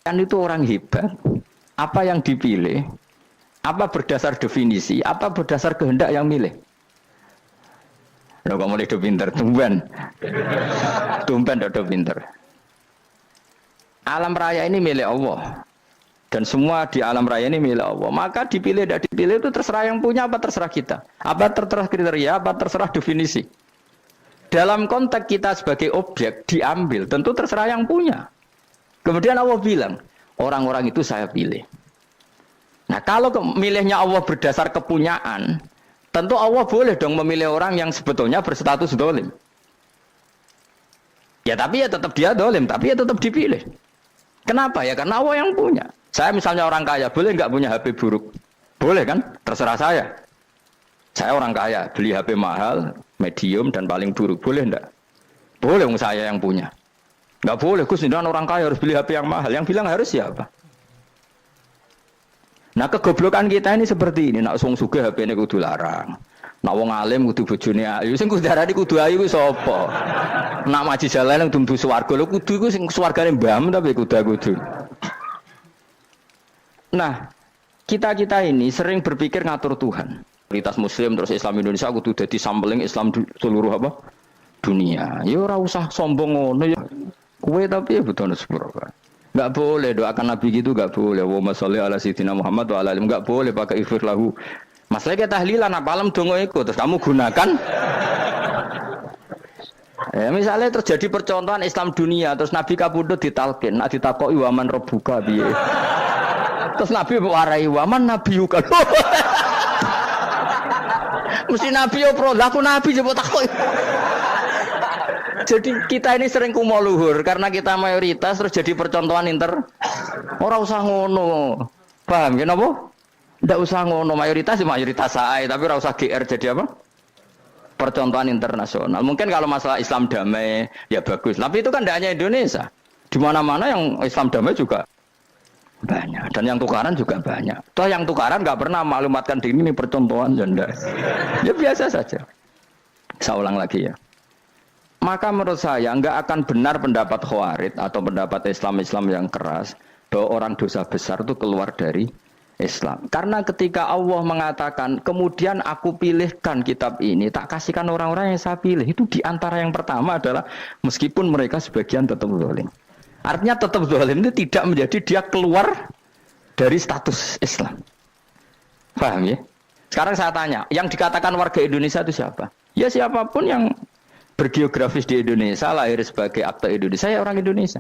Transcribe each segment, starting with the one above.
Kan itu orang hebat. Apa yang dipilih? Apa berdasar definisi? Apa berdasar kehendak yang milih? Lo kamu udah pinter, tumben. Tumben udah pinter. Alam raya ini milik Allah. Dan semua di alam raya ini milik Allah. Maka dipilih tidak dipilih itu terserah yang punya apa terserah kita. Apa terserah kriteria, apa terserah definisi. Dalam konteks kita sebagai objek diambil, tentu terserah yang punya. Kemudian Allah bilang, orang-orang itu saya pilih. Nah kalau milihnya Allah berdasar kepunyaan, tentu Allah boleh dong memilih orang yang sebetulnya berstatus dolim. Ya tapi ya tetap dia dolim, tapi ya tetap dipilih. Kenapa ya? Karena Allah yang punya. Saya misalnya orang kaya, boleh nggak punya HP buruk? Boleh kan? Terserah saya. Saya orang kaya, beli HP mahal, medium dan paling buruk. Boleh enggak? Boleh saya yang punya. Nggak boleh, Gus, orang kaya harus beli HP yang mahal. Yang bilang harus siapa? Nah kegoblokan kita ini seperti ini. Nak wong sugih HP ini kudu larang. Nak wong alim kudu bojone ayu. Sing kudu darani kudu ayu ku sapa? Nak maji jalan nang dumbu swarga lho kudu iku sing swargane mbam tapi kudu. Nah, kita ini sering berpikir ngatur Tuhan. Komunitas Muslim terus Islam Indonesia kudu dadi sampling Islam seluruh apa? Dunia. Ya ora usah sombong ngono ya. Kowe tapi ya butuh sepuro. Enggak boleh doakan Nabi gitu, enggak boleh. Wa sholli ala sayyidina Muhammad wa ala alihi, enggak boleh pakai ighfir lahu. Masalah kita tahlilan apa alam donga iku terus kamu gunakan. Ya, misalnya terjadi percontohan Islam dunia terus Nabi kapundhut ditalkin, nak ditakoki waman rabbuka piye. Terus Nabi warai waman nabiyuka. Mesti Nabi yo pro, lah aku Nabi coba takoki. Jadi kita ini sering kumo luhur karena kita mayoritas terus jadi percontohan ora usah ngono. Paham ya napa? Ndak usah ngono mayoritas saya, tapi ora usah GR jadi apa? Percontohan internasional. Mungkin kalau masalah Islam damai ya bagus, tapi itu kan tidak hanya Indonesia. Di mana-mana yang Islam damai juga banyak dan yang tukaran juga banyak. Toh yang tukaran nggak pernah maklumatkan diri ini percontohan janda. Ya biasa saja. Saya ulang lagi ya. Maka menurut saya nggak akan benar pendapat Khawarij atau pendapat Islam yang keras bahwa orang dosa besar itu keluar dari Islam. Karena ketika Allah mengatakan kemudian aku pilihkan kitab ini tak kasihkan orang-orang yang saya pilih, itu diantara yang pertama adalah meskipun mereka sebagian tetap zalim. Artinya tetap zalim itu tidak menjadi dia keluar dari status Islam. Paham ya? Sekarang saya tanya, yang dikatakan warga Indonesia itu siapa? Ya siapapun yang bergeografis di Indonesia, lahir sebagai akte Indonesia, ya orang Indonesia.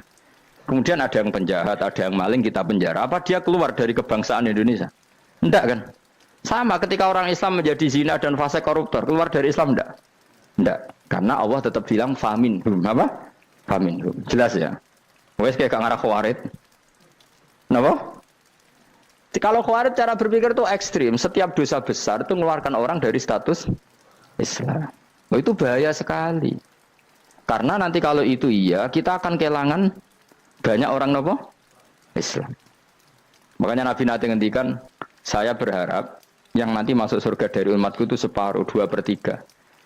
Kemudian ada yang penjahat, ada yang maling, kita penjara. Apa dia keluar dari kebangsaan Indonesia? Enggak kan? Sama ketika orang Islam menjadi zina dan fasik koruptor, keluar dari Islam enggak? Enggak. Karena Allah tetap bilang famin. Apa? Famin. Jelas ya? Wes kayak ngarah Khawarij. Kenapa? Kalau Khawarij cara berpikir itu ekstrim. Setiap dosa besar itu mengeluarkan orang dari status Islam. Oh, itu bahaya sekali. Karena nanti kalau itu iya, kita akan kehilangan banyak orang nopo Islam. Makanya Nabi nanti ngendikan, saya berharap yang nanti masuk surga dari umatku itu separuh, 2/3.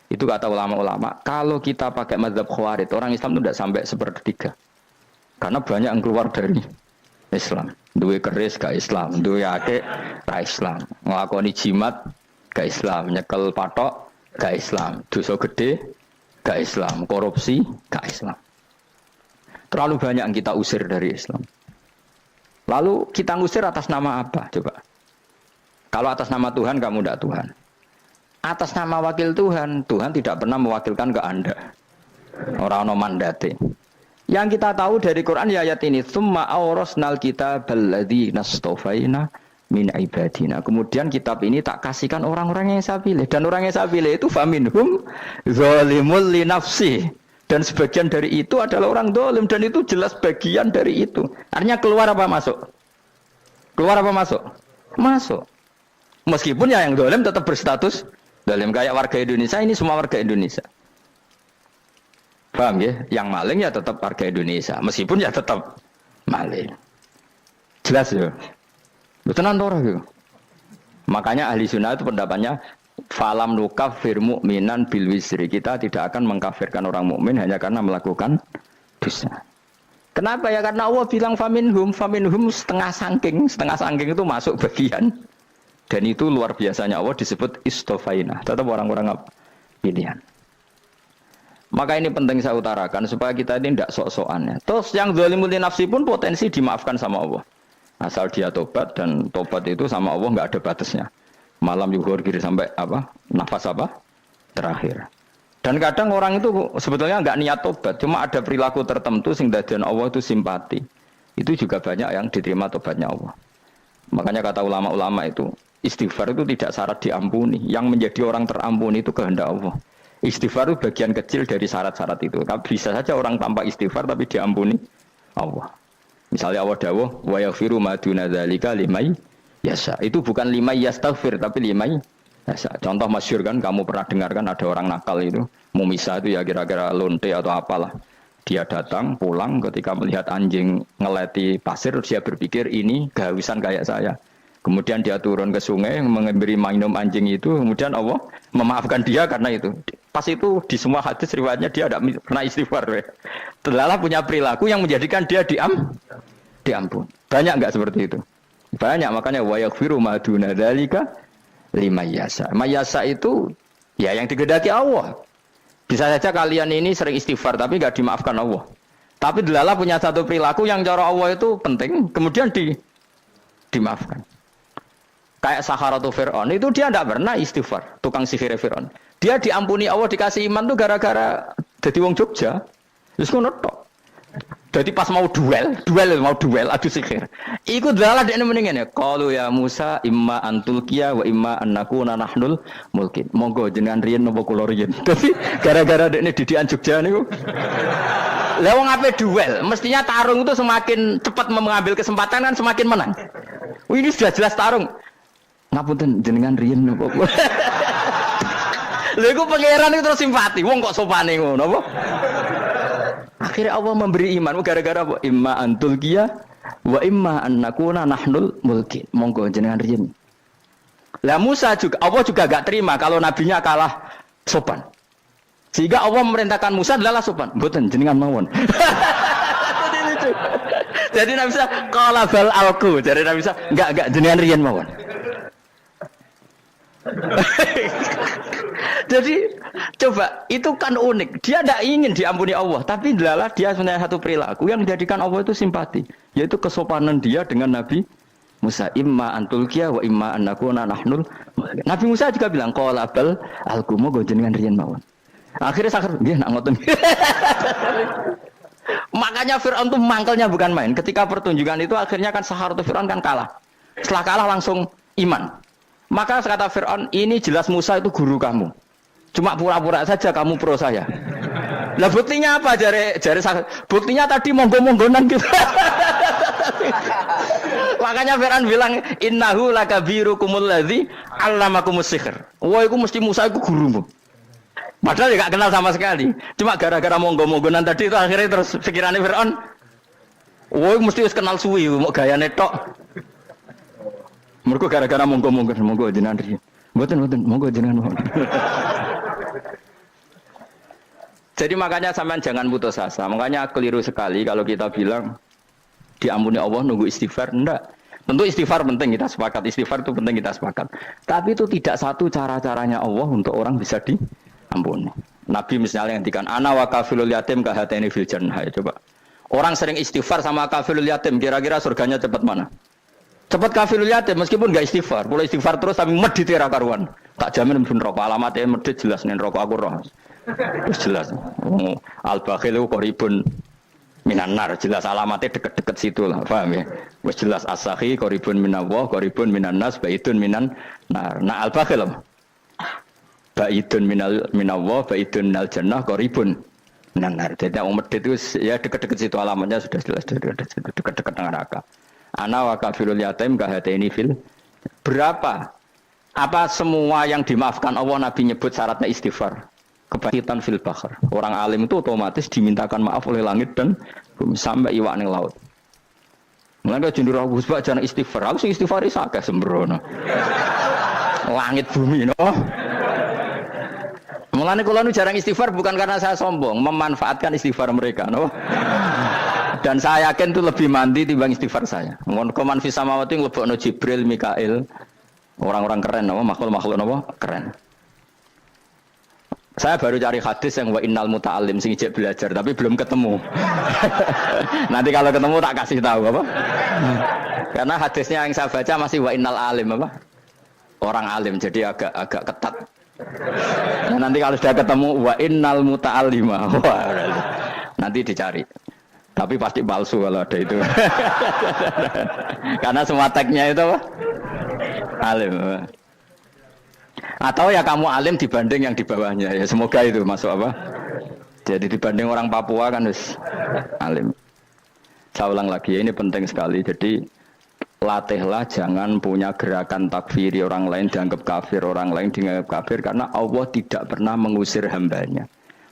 Itu kata ulama-ulama. Kalau kita pakai mazhab Khawarij, orang Islam itu tidak sampai 1/3. Karena banyak yang keluar dari Islam. Duwe keris gak Islam, duwe akeh gak Islam, nglakoni jimat gak Islam, nyekel patok gak Islam, dosa gede gak Islam, korupsi gak Islam. Terlalu banyak yang kita usir dari Islam. Lalu kita ngusir atas nama apa? Coba. Kalau atas nama Tuhan kamu tidak Tuhan. Atas nama wakil Tuhan, Tuhan tidak pernah mewakilkan ke Anda. Orang-orang mandate. Yang kita tahu dari Quran ya ayat ini, tsumma awrasnal kitabal ladzina astafaina min ibadina. Kemudian kitab ini tak kasihkan orang-orang yang saya pilih, dan orang yang saya pilih itu faminhum zalimul li nafsi, dan sebagian dari itu adalah orang zalim, dan itu jelas bagian dari itu. Artinya keluar apa masuk? Keluar apa masuk? Masuk. Meskipun ya yang zalim tetap berstatus zalim, kayak warga Indonesia ini semua warga Indonesia. Paham ya? Yang maling ya tetap warga Indonesia, meskipun ya tetap maling. Jelas ya? Betulan ora gitu. Makanya ahli sunnah itu pendapatnya falam nukafir mu'minan bil wisri. Kita tidak akan mengkafirkan orang mukmin hanya karena melakukan dosa. Kenapa ya? Karena Allah bilang faminhum setengah sangking itu masuk bagian. Dan itu luar biasanya Allah disebut istofaina. Tetap orang-orang apa? Pilihan. Maka ini penting saya utarakan supaya kita ini tidak sok-sokan ya. Terus yang zalimul nafsi pun potensi dimaafkan sama Allah. Asal dia tobat dan tobat itu sama Allah nggak ada batasnya. Malam yuhur kiri sampai apa? Nafas apa? Terakhir. Dan kadang orang itu sebetulnya nggak niat tobat, cuma ada perilaku tertentu sehingga dadian Allah itu simpati. Itu juga banyak yang diterima tobatnya Allah. Makanya kata ulama-ulama itu, istighfar itu tidak syarat diampuni. Yang menjadi orang terampuni itu kehendak Allah. Istighfar itu bagian kecil dari syarat-syarat itu. Tapi bisa saja orang tanpa istighfar tapi diampuni Allah. Misalnya Allah dawuh, wa yaghfiru ma duna dzalika limay yasha. Itu bukan limay yastaghfir tapi limay yasha. Contoh masyhur kan kamu pernah dengar kan ada orang nakal itu, mumisa itu ya kira-kira lonte atau apalah. Dia datang pulang ketika melihat anjing ngeleti pasir dia berpikir ini kehausan kayak saya. Kemudian dia turun ke sungai memberi minum anjing itu, kemudian Allah memaafkan dia karena itu. Pas itu di semua hadis riwayatnya dia tidak pernah istighfar. Terlalu punya perilaku yang menjadikan dia diampun. Banyak enggak seperti itu? Banyak, makanya wa yaghfiru ma duna dzalika liman yasha. Mayasa itu ya yang digedaki Allah. Bisa saja kalian ini sering istighfar tapi enggak dimaafkan Allah. Tapi delala punya satu perilaku yang cara Allah itu penting, kemudian dimaafkan. Kayak Saharatu Fir'aun itu dia tidak pernah istighfar, tukang sihir Fir'aun. Dia diampuni Allah dikasih iman tuh gara-gara jadi wong Jogja. Terus ngono tok. Jadi pas mau duel adu sihir. Iku dalah dekne mendingan ya. Qalu ya Musa imma antulqiya wa imma annakuna nahnul mulkin. Monggo jenengan riyen napa kula riyen. Dadi gara-gara dekne didikan Jogja niku. Lah wong ape duel, mestinya tarung itu semakin cepat mengambil kesempatan kan semakin menang. Ini sudah jelas tarung. Ngapunten jenengan riyen napa kula. Lha iku pangeran itu terus simpati. Wong kok sopane ngono apa? Akhirnya Allah memberi iman gara-gara apa? Imma antul kia wa imma annakuna nahnul mulkin. Monggo jenengan riyen. Lah Musa juga Allah juga gak terima kalau nabinya kalah sopan. Sehingga Allah memerintahkan Musa adalah sopan. Mboten jenengan mawon. Jadi Nabi Musa qala bal alqu. Jadi Nabi Musa enggak jenengan riyen mawon. Jadi coba itu kan unik. Dia tidak ingin diampuni Allah, tapi adalah dia punya satu perilaku yang menjadikan Allah itu simpati, yaitu kesopanan dia dengan Nabi Musa. Imma antulqiya wa imma annakuna nahnul. Nabi Musa juga bilang qala bal alqumu go jenengan riyen mawon. Akhirnya sakar nggih nak ngoten. Makanya Firaun itu mangkelnya bukan main. Ketika pertunjukan itu akhirnya kan Saharatu Firaun kan kalah. Setelah kalah langsung iman. Maka kata Firaun, ini jelas Musa itu guru kamu. Cuma pura-pura saja kamu pro saya. Lah buktinya apa jare buktinya tadi monggo-monggonan gitu. Makanya Firaun bilang innahu lakabirukumul ladzi 'allamakumus sihr. Wah iku mesti Musa iku gurumu. Padahal enggak kenal sama sekali. Cuma gara-gara monggo-monggonan tadi itu akhirnya terus pikirannya Firaun. Wah mesti wis kenal suwi mau gayane tok. Mergo gara-gara monggo jenengan riyen. Mboten monggo jenengan mohon. Jadi makanya sampean jangan putus asa. Makanya keliru sekali kalau kita bilang diampuni Allah nunggu istighfar. Enggak. Tentu istighfar penting, kita sepakat. Istighfar itu penting, kita sepakat. Tapi itu tidak satu cara-caranya Allah untuk orang bisa diampuni. Nabi misalnya ngendikan ana wa kafilul yatim ka hatani fil jannah. Coba. Orang sering istighfar sama kafilul yatim, kira-kira surganya cepat mana? Cepat kafilul yatim meskipun enggak istighfar. Boleh istighfar terus tapi medhit ra karuan. Tak jamin mlebu neraka. Alamatnya medhit jelas ning neraka aku roh. Wis jelas. Al-bakhilu qaribun minan nar, jelas alamatnya deket-deket situ lah, paham ya? Wis jelas as-sakhi qaribun minallah, qaribun minan nas, baidun minan nar. Nah al-bakhil apa? Baidun minallah, baidun minal jannah, qaribun minan nar. Jadi orang medit itu ya deket-deket situ alamatnya sudah jelas deket-deket neraka. Ana wa kafilul yatim ka hataini fil. Berapa? Apa semua yang dimaafkan Allah Nabi nyebut syaratnya istighfar? Kebahitan fil bahr. Orang alim itu otomatis dimintakan maaf oleh langit dan bumi sampai iwak ning laut. Mulane jendur aku sebab jangan istighfar. Aku sing istighfar iki akeh sembrono. Langit bumi no. Mulane kula nu jarang istighfar bukan karena saya sombong, memanfaatkan istighfar mereka no. Dan saya yakin itu lebih mandi timbang istighfar saya. Koman fi samawati nglebokno Jibril, Mikail. Orang-orang keren apa makhluk-makhluk apa keren. Saya baru cari hadis yang wa innal muta'allim sing ijek belajar tapi belum ketemu. Nanti kalau ketemu tak kasih tahu apa? Karena hadisnya yang saya baca masih wa innal alim apa? Orang alim jadi agak ketat. Nah, nanti kalau sudah ketemu wa innal muta'allima. Wah, nanti dicari. Tapi pasti palsu kalau ada itu. Karena semua tagnya itu apa? Alim. Atau ya kamu alim dibanding yang di bawahnya. Ya semoga itu masuk apa? Jadi dibanding orang Papua kan harus alim. Saya ulang lagi ya, ini penting sekali. Jadi latihlah jangan punya gerakan takfiri orang lain dianggap kafir, orang lain dianggap kafir karena Allah tidak pernah mengusir hambanya.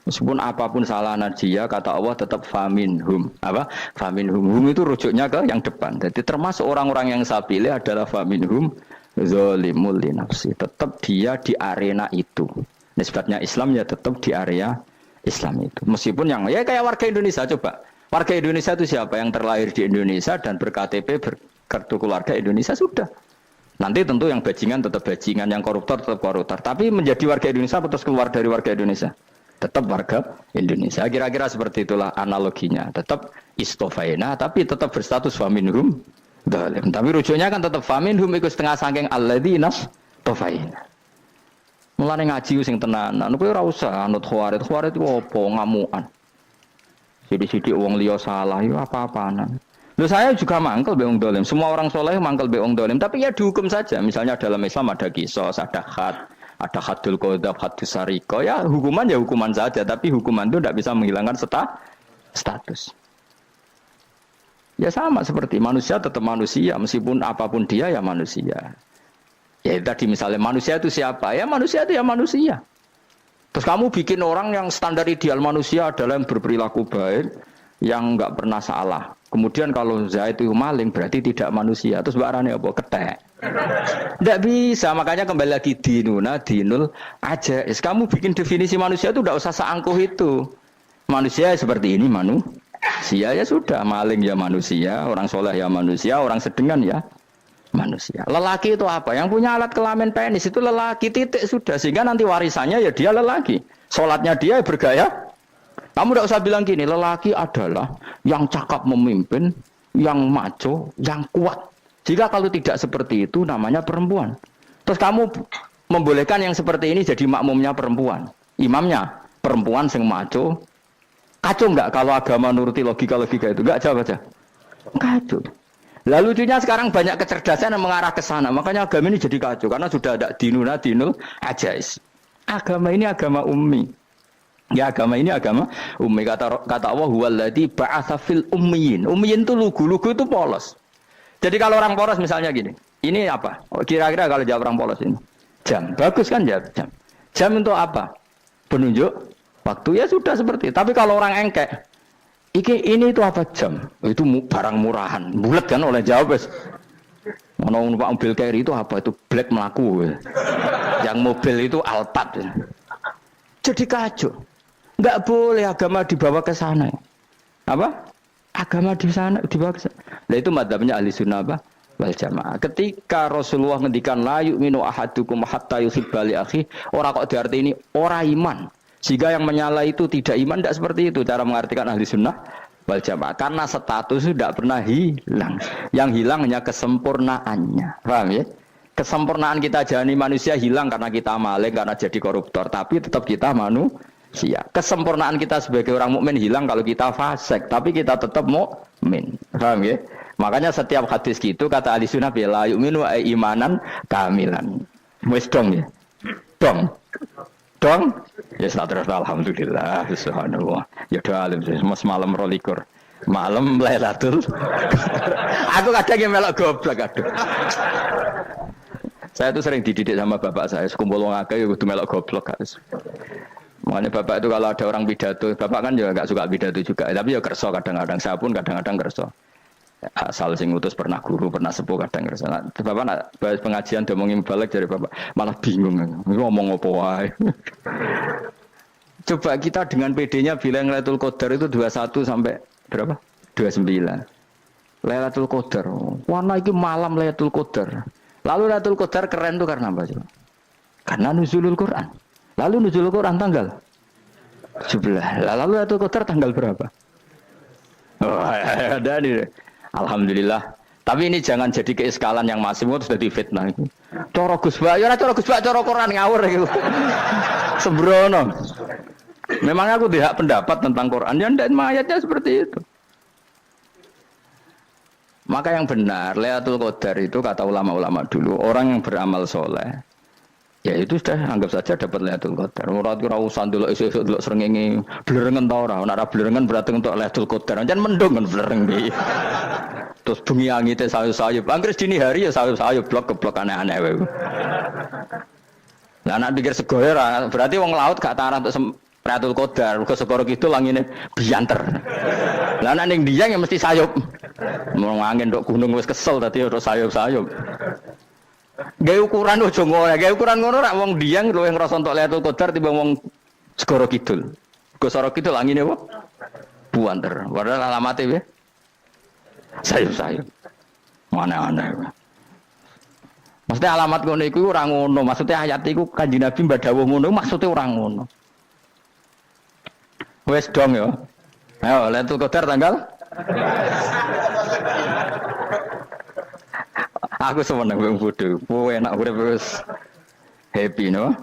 Meskipun apapun salah dia, kata Allah tetap faminhum. Apa? Faminhum. Hum itu rujuknya ke yang depan. Jadi termasuk orang-orang yang saya pilih adalah faminhum zalimul li nafsi. Tetap dia di arena itu. Nisbatnya Islam ya tetap di area Islam itu. Meskipun yang ya kayak warga Indonesia coba. Warga Indonesia itu siapa? Yang terlahir di Indonesia dan ber-KTP berkartu keluarga Indonesia sudah. Nanti tentu yang bajingan tetap bajingan, yang koruptor tetap koruptor. Tapi menjadi warga Indonesia terus keluar dari warga Indonesia. Tetap warga Indonesia. Kira-kira seperti itulah analoginya. Tetap istofaina, tapi tetap berstatus faminhum dalim. Tapi rujuknya kan tetap faminhum ikut setengah sangking alladzina tofaina. Mulane ngaji sing tenanan. Kowe ora usah anut khawarit. Khawarit itu apa? Ngamukan. Sidik-sidik wong liya salah itu apa-apaanan. Loh saya juga mangkel be wong dolim. Semua orang soleh mangkel be wong dolim. Tapi ya dihukum saja. Misalnya dalam Islam ada kisos, ada had. Ada hadul qadhaf, hadus sariko, ya hukuman saja, tapi hukuman itu tidak bisa menghilangkan status. Ya sama seperti manusia tetap manusia, meskipun apapun dia ya manusia. Ya tadi misalnya manusia itu siapa? Ya manusia itu ya manusia. Terus kamu bikin orang yang standar ideal manusia adalah yang berperilaku baik, yang nggak pernah salah. Kemudian kalau Zaid itu maling berarti tidak manusia. Terus barangnya apa? Ketek. Tidak bisa, makanya kembali lagi dinul aja. Kamu bikin definisi manusia itu tidak usah seangkuh itu. Manusia seperti ini manusia ya sudah, maling ya manusia, orang soleh ya manusia, orang sedengan ya manusia. Lelaki itu apa? Yang punya alat kelamin penis itu lelaki titik sudah, sehingga nanti warisannya ya dia lelaki. Sholatnya dia bergaya. Kamu tidak usah bilang gini, lelaki adalah yang cakap memimpin, yang maco, yang kuat. Jika kalau tidak seperti itu namanya perempuan. Terus kamu membolehkan yang seperti ini jadi makmumnya perempuan. Imamnya perempuan sing maco. Kacau enggak kalau agama nuruti logika-logika itu? Enggak jawab aja. Kacau. Lalu lucunya sekarang banyak kecerdasan yang mengarah ke sana. Makanya agama ini jadi kacau. Karena sudah ada dinul ajais. Agama ini agama ummi. Ya agama ini agama ummi. Kata Allah huwallazi ba'atsa fil ummiyin. Ummiyin itu lugu itu polos. Jadi kalau orang polos misalnya gini, ini apa? Kira-kira kalau jawab orang polos ini, jam. Bagus kan jawab jam. Jam untuk apa? Penunjuk waktu ya sudah seperti. Tapi kalau orang engkek, ini itu apa jam? Itu barang murahan. Bulat kan oleh jawab. Mau numpak mobil carry itu apa? Itu black melaku. Yang mobil itu Alphard. Jadi kacau. Enggak boleh agama dibawa ke sana. Apa? Agama di sana dibawa ke sana. Nah itu madzhabnya ahli sunnah apa? Wal jamaah. Ketika Rasulullah ngendikan la yu'minu ahadukum hatta yuhibba li akhi, ora kok diarti ini ora iman. Jika yang menyala itu tidak iman, tidak seperti itu cara mengartikan ahli sunnah wal jamaah. Karena status itu tidak pernah hilang. Yang hilang hanya kesempurnaannya. Paham ya? Kesempurnaan kita jadi manusia hilang karena kita maling, karena jadi koruptor. Tapi tetap kita manusia. Kesempurnaan kita sebagai orang mukmin hilang kalau kita fasik, tapi kita tetap mukmin. Paham ya? Makanya setiap hadis gitu kata ahli sunnah la yu'minu imanan kamilan. Wis dong ya. Dong. Ya terus alhamdulillah subhanallah. Ya doa alim semalam 12. Malam Lailatul. Aku kadang yang melok goblok aduh. Saya tuh sering dididik sama bapak saya, sekumpul wong akeh ya kudu melok goblok guys. Makanya bapak itu kalau ada orang pidato, bapak kan juga enggak suka pidato juga, tapi ya kerso kadang-kadang, saya pun kadang-kadang kerso. Asal sing ngutus pernah guru, pernah sepuh kadang kerso. Nah, bapak nak bahas pengajian ngomongin balik dari bapak, malah bingung ngomong apa wae. Coba kita dengan PD-nya bilang Lailatul Qadar itu 21 sampai berapa? 29. Lailatul Qadar. Warna iki malam Lailatul Qadar. Lalu Lailatul Qadar keren tuh karena apa sih? Karena nuzulul Quran. Lalu nuzulul Quran tanggal 17. Lalu Lailatul Qadar tanggal berapa? Oh, ada nih. Alhamdulillah. Tapi ini jangan jadi keiskalan yang masih itu sudah difitnah itu. Cara Gus Bak, ya cara Gus Bak, cara Quran ngawur gitu. Sembrono. Memang aku tidak pendapat tentang Quran, ya dan ayatnya seperti itu. Maka yang benar, Lailatul Qadar itu kata ulama-ulama dulu, orang yang beramal soleh, ya itu sudah anggap saja dapat Lailatul Qadar. Ora usah ndelok esuk-esuk ndelok srengenge blerengen ta ora. Nek ora blerengen berarti untuk Lailatul Qadar. Jan mendung kan blereng iki. Terus bengi angite sayup-sayup. Anggere dini hari ya sayup-sayup blok-blok aneh-aneh wae. Lah nek pikir segoyo ora, berarti wong laut gak tarah untuk Lailatul Qadar. Mergo segoro kidul angine bianter. Lah nek ning Dieng ya mesti sayup. Mau angin tok gunung wis kesel dadi ora sayup-sayup. Gawe ukuran ojo ngono, gawe ukuran ngono rak wong Dieng luwih ngrasa entuk Lailatul Qadar timbang wong segoro kidul. Segoro kidul angine apa? Buanter. Padahal alamate piye? Sayup-sayup. Mana-mana. Maksudnya alamat ngono iku ora ngono, maksudnya ayat iku Kanjeng Nabi mbadhawuh ngono, maksudnya ora ngono. Wes dong ya. Ayo Lailatul Qadar tanggal aku seneng wong bodho. Kowe enak urip wis happy no?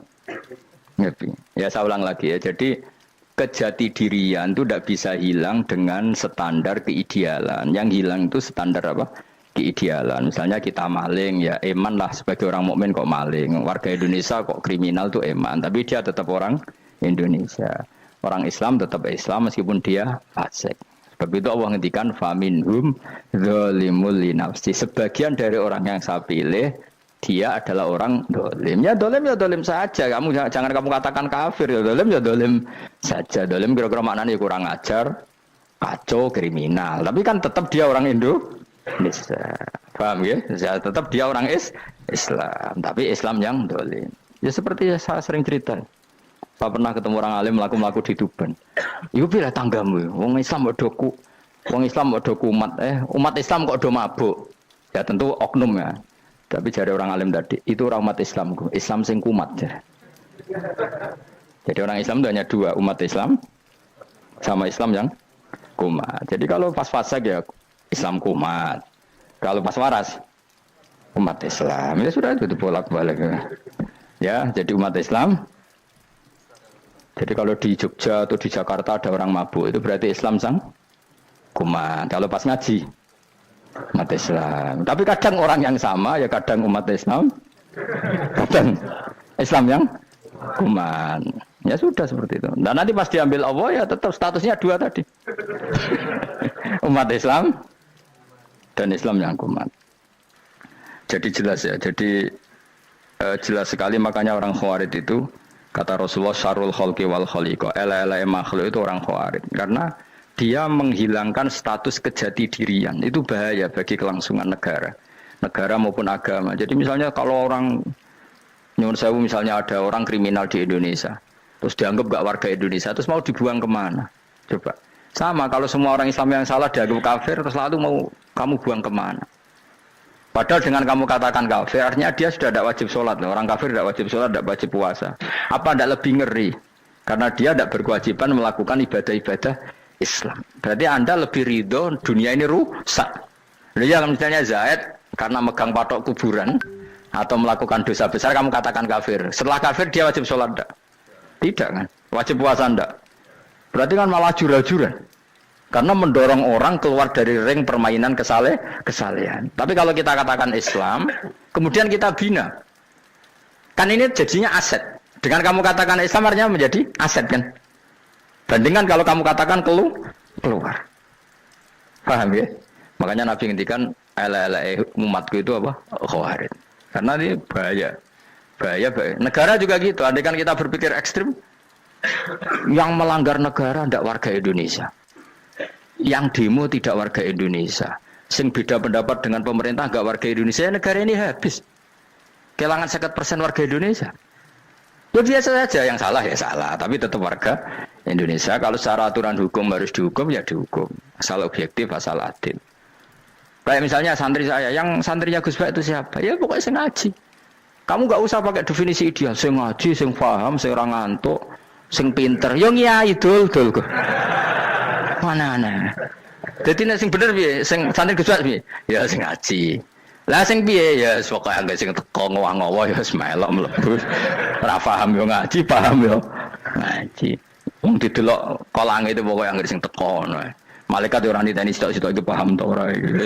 Happy. Ya saya ulang lagi ya. Jadi kejati dirian itu tidak bisa hilang dengan standar keidealan. Yang hilang itu standar apa? Keidealan. Misalnya kita maling, ya eman lah sebagai orang mukmin kok maling. Warga Indonesia kok kriminal tuh eman, tapi dia tetap orang Indonesia. Orang Islam tetap Islam meskipun dia fasik. Sebab itu Allah ngendikan faminhum zalimul linafsi. Sebagian dari orang yang saya pilih dia adalah orang dolim. Ya dolim saja. Kamu jangan kamu katakan kafir. Ya dolim saja. Dolim kira-kira maknanya kurang ajar, kacau, kriminal. Tapi kan tetap dia orang Indonesia. Paham ya? Tetap dia orang Islam. Tapi Islam yang dolim. Ya seperti saya sering cerita. Saya pernah ketemu orang alim melaku-melaku di Tuban. Iku pilih tanggamu. Wong Islam kok doku. Wong Islam kok doku umat. Umat Islam kok do mabuk. Ya tentu oknum ya. Tapi jari orang alim tadi, itu orang umat Islam. Islam sing kumat. Jadi orang Islam itu hanya dua, umat Islam sama Islam yang kumat. Jadi kalau pas fasik ya Islam kumat. Kalau pas waras umat Islam. Ya sudah itu bolak-balik. Ya, jadi umat Islam. Jadi kalau di Jogja atau di Jakarta ada orang mabuk, itu berarti Islam sang kumat. Kalau pas ngaji umat Islam. Tapi kadang orang yang sama ya kadang umat Islam, kadang Islam yang kuman. Ya sudah seperti itu. Dan nanti pas diambil Allah ya tetap statusnya dua tadi. Umat Islam dan Islam yang kuman. Jadi jelas ya. Jadi jelas sekali makanya orang Khawarij itu kata Rasulullah syarrul khalqi wal khaliqa. Ela-ela makhluk itu orang Khawarij karena dia menghilangkan status kejati dirian. Itu bahaya bagi kelangsungan negara maupun agama. Jadi misalnya kalau orang nyuwun sewu misalnya ada orang kriminal di Indonesia, terus dianggap gak warga Indonesia, terus mau dibuang kemana? Coba. Sama kalau semua orang Islam yang salah dianggap kafir, terus lalu mau kamu buang kemana? Padahal dengan kamu katakan kafir, artinya dia sudah tidak wajib sholat. Orang kafir tidak wajib sholat, tidak wajib puasa. Apa tidak lebih ngeri? Karena dia tidak berkewajiban melakukan ibadah-ibadah Islam. Berarti Anda lebih ridho dunia ini rusak. Ya misalnya Zaid karena megang patok kuburan atau melakukan dosa besar kamu katakan kafir. Setelah kafir dia wajib sholat enggak? Tidak kan? Wajib puasa enggak? Berarti kan malah jura-jura. Karena mendorong orang keluar dari ring permainan kesalehan. Tapi kalau kita katakan Islam, kemudian kita bina. Kan ini jadinya aset. Dengan kamu katakan Islam artinya menjadi aset kan? Bandingkan kalau kamu katakan keluar. Paham ya? Makanya Nabi ngendikan ala umatku itu apa? Khawarij. Karena ini bahaya. Bahaya. Negara juga gitu. Andaikan kita berpikir ekstrim, yang melanggar negara tidak warga Indonesia. Yang demo tidak warga Indonesia. Sing beda pendapat dengan pemerintah enggak warga Indonesia, negara ini habis. Kehilangan 50% warga Indonesia. Ya biasa saja, yang salah ya salah, tapi tetap warga Indonesia. Kalau secara aturan hukum harus dihukum ya dihukum. Asal objektif, asal adil. Kayak misalnya santri saya, yang santrinya Gus Bak itu siapa? Ya pokoknya saya ngaji. Kamu gak usah pakai definisi ideal. Saya ngaji, saya paham, saya orang ngantuk, saya pinter. Yang ya idol kok. Mana. Jadi sing bener piye? Sing santri Gus Bak piye? Ya sing ngaji. Lah sing piye ya pokoke anggere sing teko ngowah-ngowah ya melok mlebu. Ora paham yo ngaji, paham yo ngaji. Wong didelok kolang itu pokoke anggere sing teko ngono. Malaikat ora niteni sitok-sitok iki paham ta ora iki.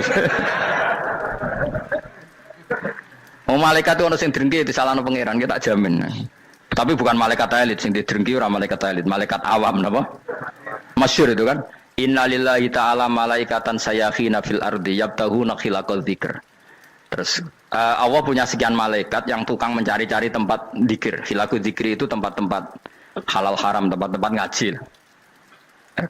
Oh malaikat itu ono sing drengki disalahno pangeran kita jamin. Tapi bukan malaikat elit sing didrengki ora malaikat elit, malaikat awam napa? Masyhur itu kan. Innalillahi ta'ala malaikatan sayakhina fil ardi yabtahuna khilaqal dzikr. Terus Allah punya sekian malaikat yang tukang mencari-cari tempat dzikir. Khilaqul dzikri itu tempat-tempat halal haram, tempat-tempat ngaji.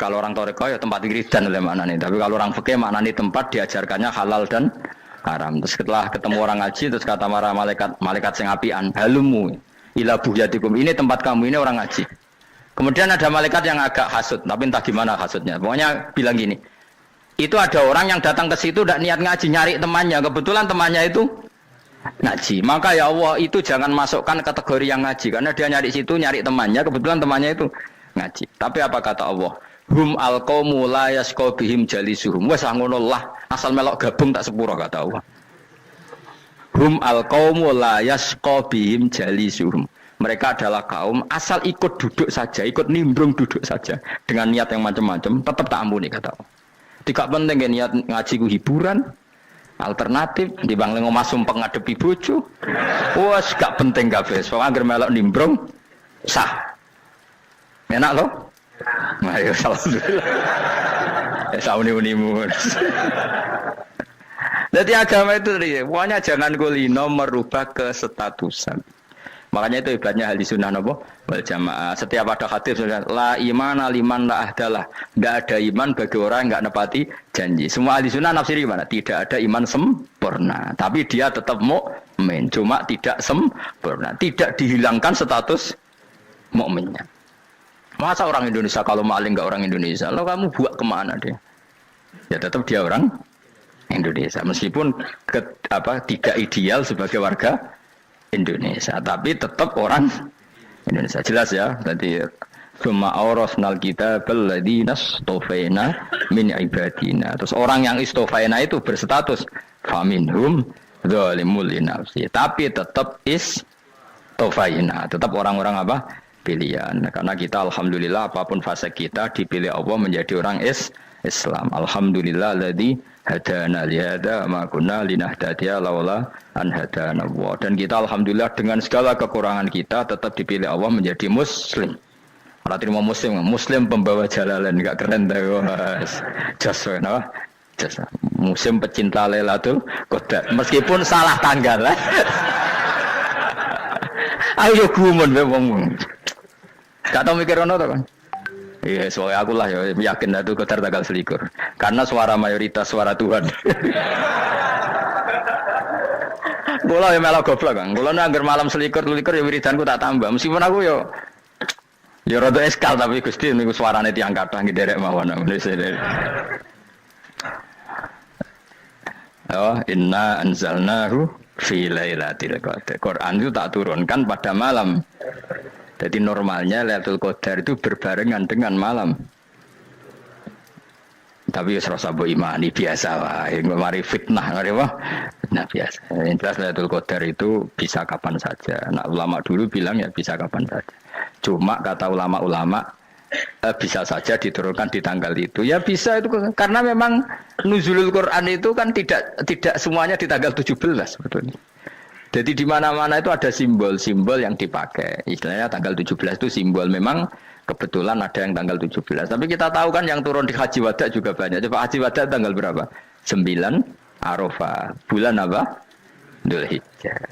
Kalau orang toreko ya tempat wiridan oleh makna nih. Tapi kalau orang fikih makna nih tempat diajarkannya halal dan haram. Terus setelah ketemu orang ngaji terus kata para malaikat sing apian, halumu ila buhyatikum. Ini tempat kamu, ini orang ngaji. Kemudian ada malaikat yang agak hasud, tapi entah gimana hasudnya. Pokoknya bilang gini, itu ada orang yang datang ke situ tidak niat ngaji, nyari temannya. Kebetulan temannya itu ngaji. Maka ya Allah itu jangan masukkan kategori yang ngaji, karena dia nyari situ, nyari temannya. Kebetulan temannya itu ngaji. Tapi apa kata Allah? Hum alqaumu la yasqa bihim jalisuhum. Wes ngono lah, asal melok gabung tak sepuro kata Allah. Hum alqaumu la yasqa bihim jalisuhum. Mereka adalah kaum asal ikut duduk saja, ikut nimbrung duduk saja dengan niat yang macam-macam, tetap tak ampuni kata Allah. Tidak penting ya niat ngaji ku hiburan, alternatif dibang lengo masum pengadepi bojo. Wes gak penting kabeh. Soale anggere melok nimbrung sah. Enak loh? Nah, ya alhamdulillah. Ya sauni-unimu. Jadi agama itu pokoknya jangan kulino merubah kesestatusan. Makanya itu ibaratnya ahli sunnah napa wal jamaah. Setiap ada hadis la imana liman la ahdalah. Tidak ada iman bagi orang yang enggak nepati janji. Semua ahli sunnah nafsiri gimana? Tidak ada iman sempurna, tapi dia tetap mukmin, cuma tidak sempurna. Tidak dihilangkan status mukminnya. Masa orang Indonesia kalau maling enggak orang Indonesia? Lo kamu buat kemana dia? Ya tetap dia orang Indonesia meskipun tidak ideal sebagai warga Indonesia, tapi tetap orang Indonesia. Jelas ya. Jadi summa awrasnal kitabal ladzina istofaina min ibadina. Terus orang yang istofaina itu berstatus faminhum zalimul linafsi. Tapi tetap istofaina, tetap orang-orang apa? Pilihan. Karena kita alhamdulillah apapun fase kita dipilih Allah menjadi orang Islam. Alhamdulillah alladzi hadana lihada ma kunna linahtadiya laula an hadana Allah. Dan kita alhamdulillah dengan segala kekurangan kita tetap dipilih Allah menjadi muslim. Ora terima muslim pembawa jalalan, enggak keren ta Mas. Jas napa? Jas. Muslim pecinta Lailatul Qadar. Meskipun salah tanggal. Ayo gumun wae wong. Gak tau mikir ono to kan? Iya, soalnya aku lah ya yakin itu Qadar tanggal 21. Karena suara mayoritas suara Tuhan. Kula ya melok goblok kan. Kula nek malam 21 ya wiridanku tak tambah. Meskipun aku ya rada eskal tapi Gusti niku suarane tiyang kathah nderek mawon. Oh, inna anzalnahu fi lailatul qadar. Quran itu tak turunkan pada malam. Jadi normalnya Lailatul Qadar itu berbarengan dengan malam. Tapi wis rasa mbok imani biasa wae, mari fitnah ngene wah. Nah biasa. Yang jelas Lailatul Qadar itu bisa kapan saja. Nah ulama dulu bilang ya bisa kapan saja. Cuma kata ulama-ulama bisa saja diturunkan di tanggal itu. Ya bisa itu karena memang nuzulul Quran itu kan tidak semuanya di tanggal 17 sebetulnya. Jadi di mana-mana itu ada simbol-simbol yang dipakai. Istilahnya tanggal 17 itu simbol. Memang kebetulan ada yang tanggal 17. Tapi kita tahu kan yang turun di Haji Wada juga banyak. Coba Haji Wada tanggal berapa? 9 Arafah. Bulan apa? Dzulhijjah.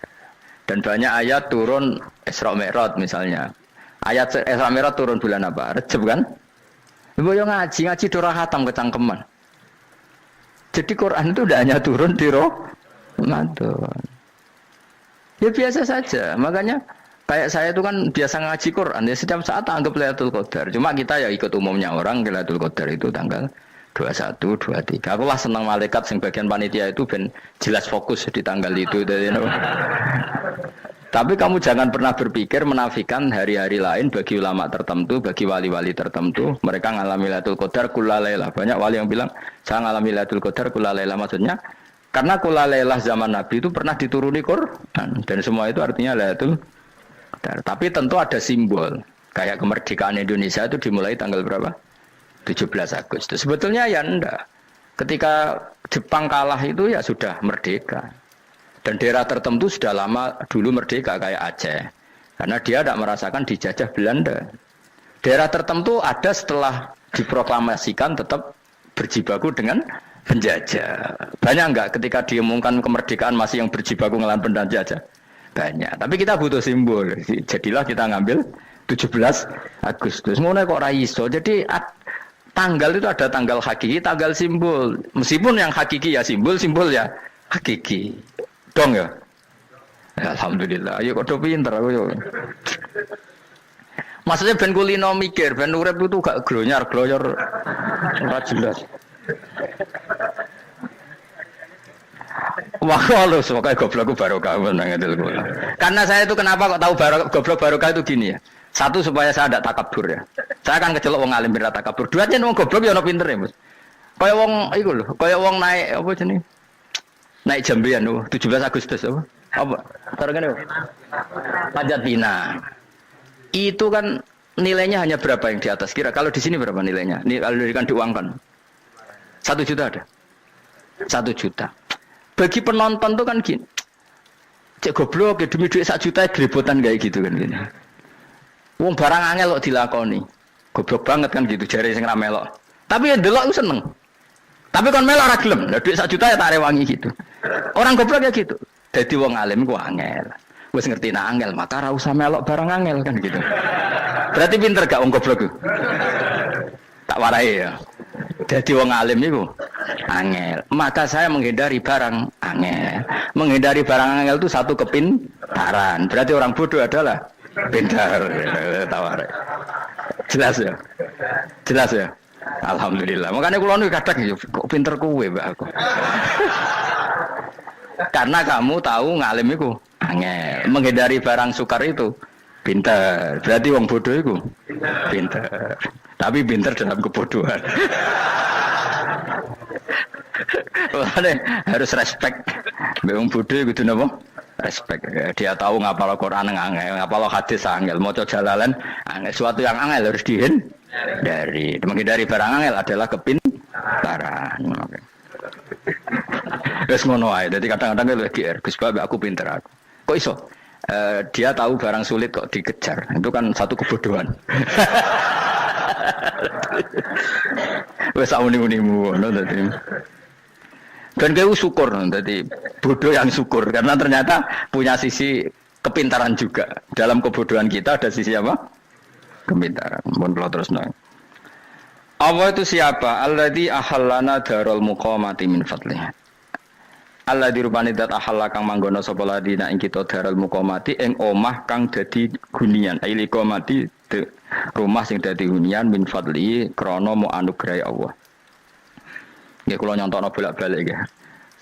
Dan banyak ayat turun Isra Mi'raj misalnya. Ayat Isra Mi'raj turun bulan apa? Rejab kan? Ibu yang ngaji dora khatam kecangkeman. Jadi Quran itu tidak hanya turun di Ramadan. Ya biasa saja, makanya Kayak saya itu kan biasa ngaji Quran ya setiap saat anggap Lailatul Qadar. Cuma kita ya ikut umumnya orang Lailatul Qadar itu tanggal 21, 23. Aku lah senang malaikat sing bagian panitia itu ben jelas fokus di tanggal itu. Tapi kamu jangan pernah berpikir menafikan hari-hari lain bagi ulama tertentu, bagi wali-wali tertentu. Mereka ngalami Lailatul Qadar kullailah. Banyak wali yang bilang saya ngalami Lailatul Qadar kullailah, maksudnya karena kullailah zaman Nabi itu pernah dituruni Quran dan semua itu artinya Lailatul Qadar. Tapi tentu ada simbol. Kayak kemerdekaan Indonesia itu dimulai tanggal berapa? 17 Agustus. Sebetulnya ya enggak. Ketika Jepang kalah itu ya sudah merdeka. Dan daerah tertentu sudah lama dulu merdeka kayak Aceh. Karena dia tidak merasakan dijajah Belanda. Daerah tertentu ada setelah diproklamasikan tetap berjibaku dengan penjajah. Banyak enggak ketika diumumkan kemerdekaan masih yang berjibaku ngelawan penjajah? Banyak. Tapi kita butuh simbol. Jadilah kita ngambil 17 Agustus. Ngono kok ra iso. Jadi tanggal itu ada tanggal hakiki, tanggal simbol. Meskipun yang hakiki ya simbol, simbol ya hakiki. Dong ya. Alhamdulillah. Ayo kok pinter aku yo. Maksudnya ben kulino mikir, ben urip itu gak glonyar-glonyor ora jelas. Wah, lu semoga goblokku barokah menang itu. Karena saya itu kenapa kok tahu goblok barokah itu gini ya. Satu supaya saya tidak takabur ya. Saya akan kecelok wong alim ben takabur. Dua aja wong goblok ya ono pinter ya, Mas. Kaya wong iku lho, kaya wong naik apa jenenge? Naik jambian lho, 17 Agustus apa? Apa? Targane apa? Panjat Pinang. Itu kan nilainya hanya berapa yang di atas kira? Kalau di sini berapa nilainya? Ini kalau diberikan diuangkan. 1 juta ada. 1 juta. Bagi penonton tuh kan gini. Cek goblok ya demi duit 1 juta grebotan kayak gitu kan gini. Wong barang angel kok dilakoni. Goblok banget kan gitu jare sing ra melok. Tapi ya ndelok seneng. Tapi kon melok ora gelem. Lah duit 1 juta ya tak rewangi gitu. Orang goblok ya gitu. Dadi wong alim ku angel. Wis ngerti nak angel maka ora usah melok barang angel kan gitu. Berarti pinter gak wong goblok ku? Tak warai ya. Jadi wong alim niku angel. Maka saya menghindari barang angel. Menghindari barang angel itu satu kepintaran. Berarti orang bodoh adalah pintar. Tawarai. Jelas ya. Jelas ya. Alhamdulillah. Makanya kula niku kadang kok pinter kowe, Mbak aku. Karena kamu tahu ngalim iku angel. Menghindari barang sukar itu pintar. Berarti wong bodoh iku pintar. Tapi pintar dalam kebodohan. Makanya harus respect. Wong bodoh kudu napa? Respect. Dia tahu ngapal Quran angel, ngapal hadis angel, maca jalalan angel. Suatu yang angel harus dihindari. Menghindari barang angel adalah kepintaran. Wes ngono ae. Dadi kadang-kadang lagi Gus Bab aku pinter aku. Kok iso? Dia tahu barang sulit kok dikejar. Itu kan satu kebodohan. Wes uni-unimu ngono dadi. Dan kau syukur dadi bodoh yang syukur karena ternyata punya sisi kepintaran juga. Dalam kebodohan kita ada sisi apa? Kepintaran. Mun kula terusno. Allah itu siapa? Alladzi ahallana darul muqamati min fadlih. Alladzi rupane dat ahalla kang manggono sapa ladina ing kita darul muqamati ing omah kang dadi hunian. Aili qamati rumah sing dadi hunian min fadli krana mu anugerah Allah. Nggih kula nyontokno bolak-balik nggih.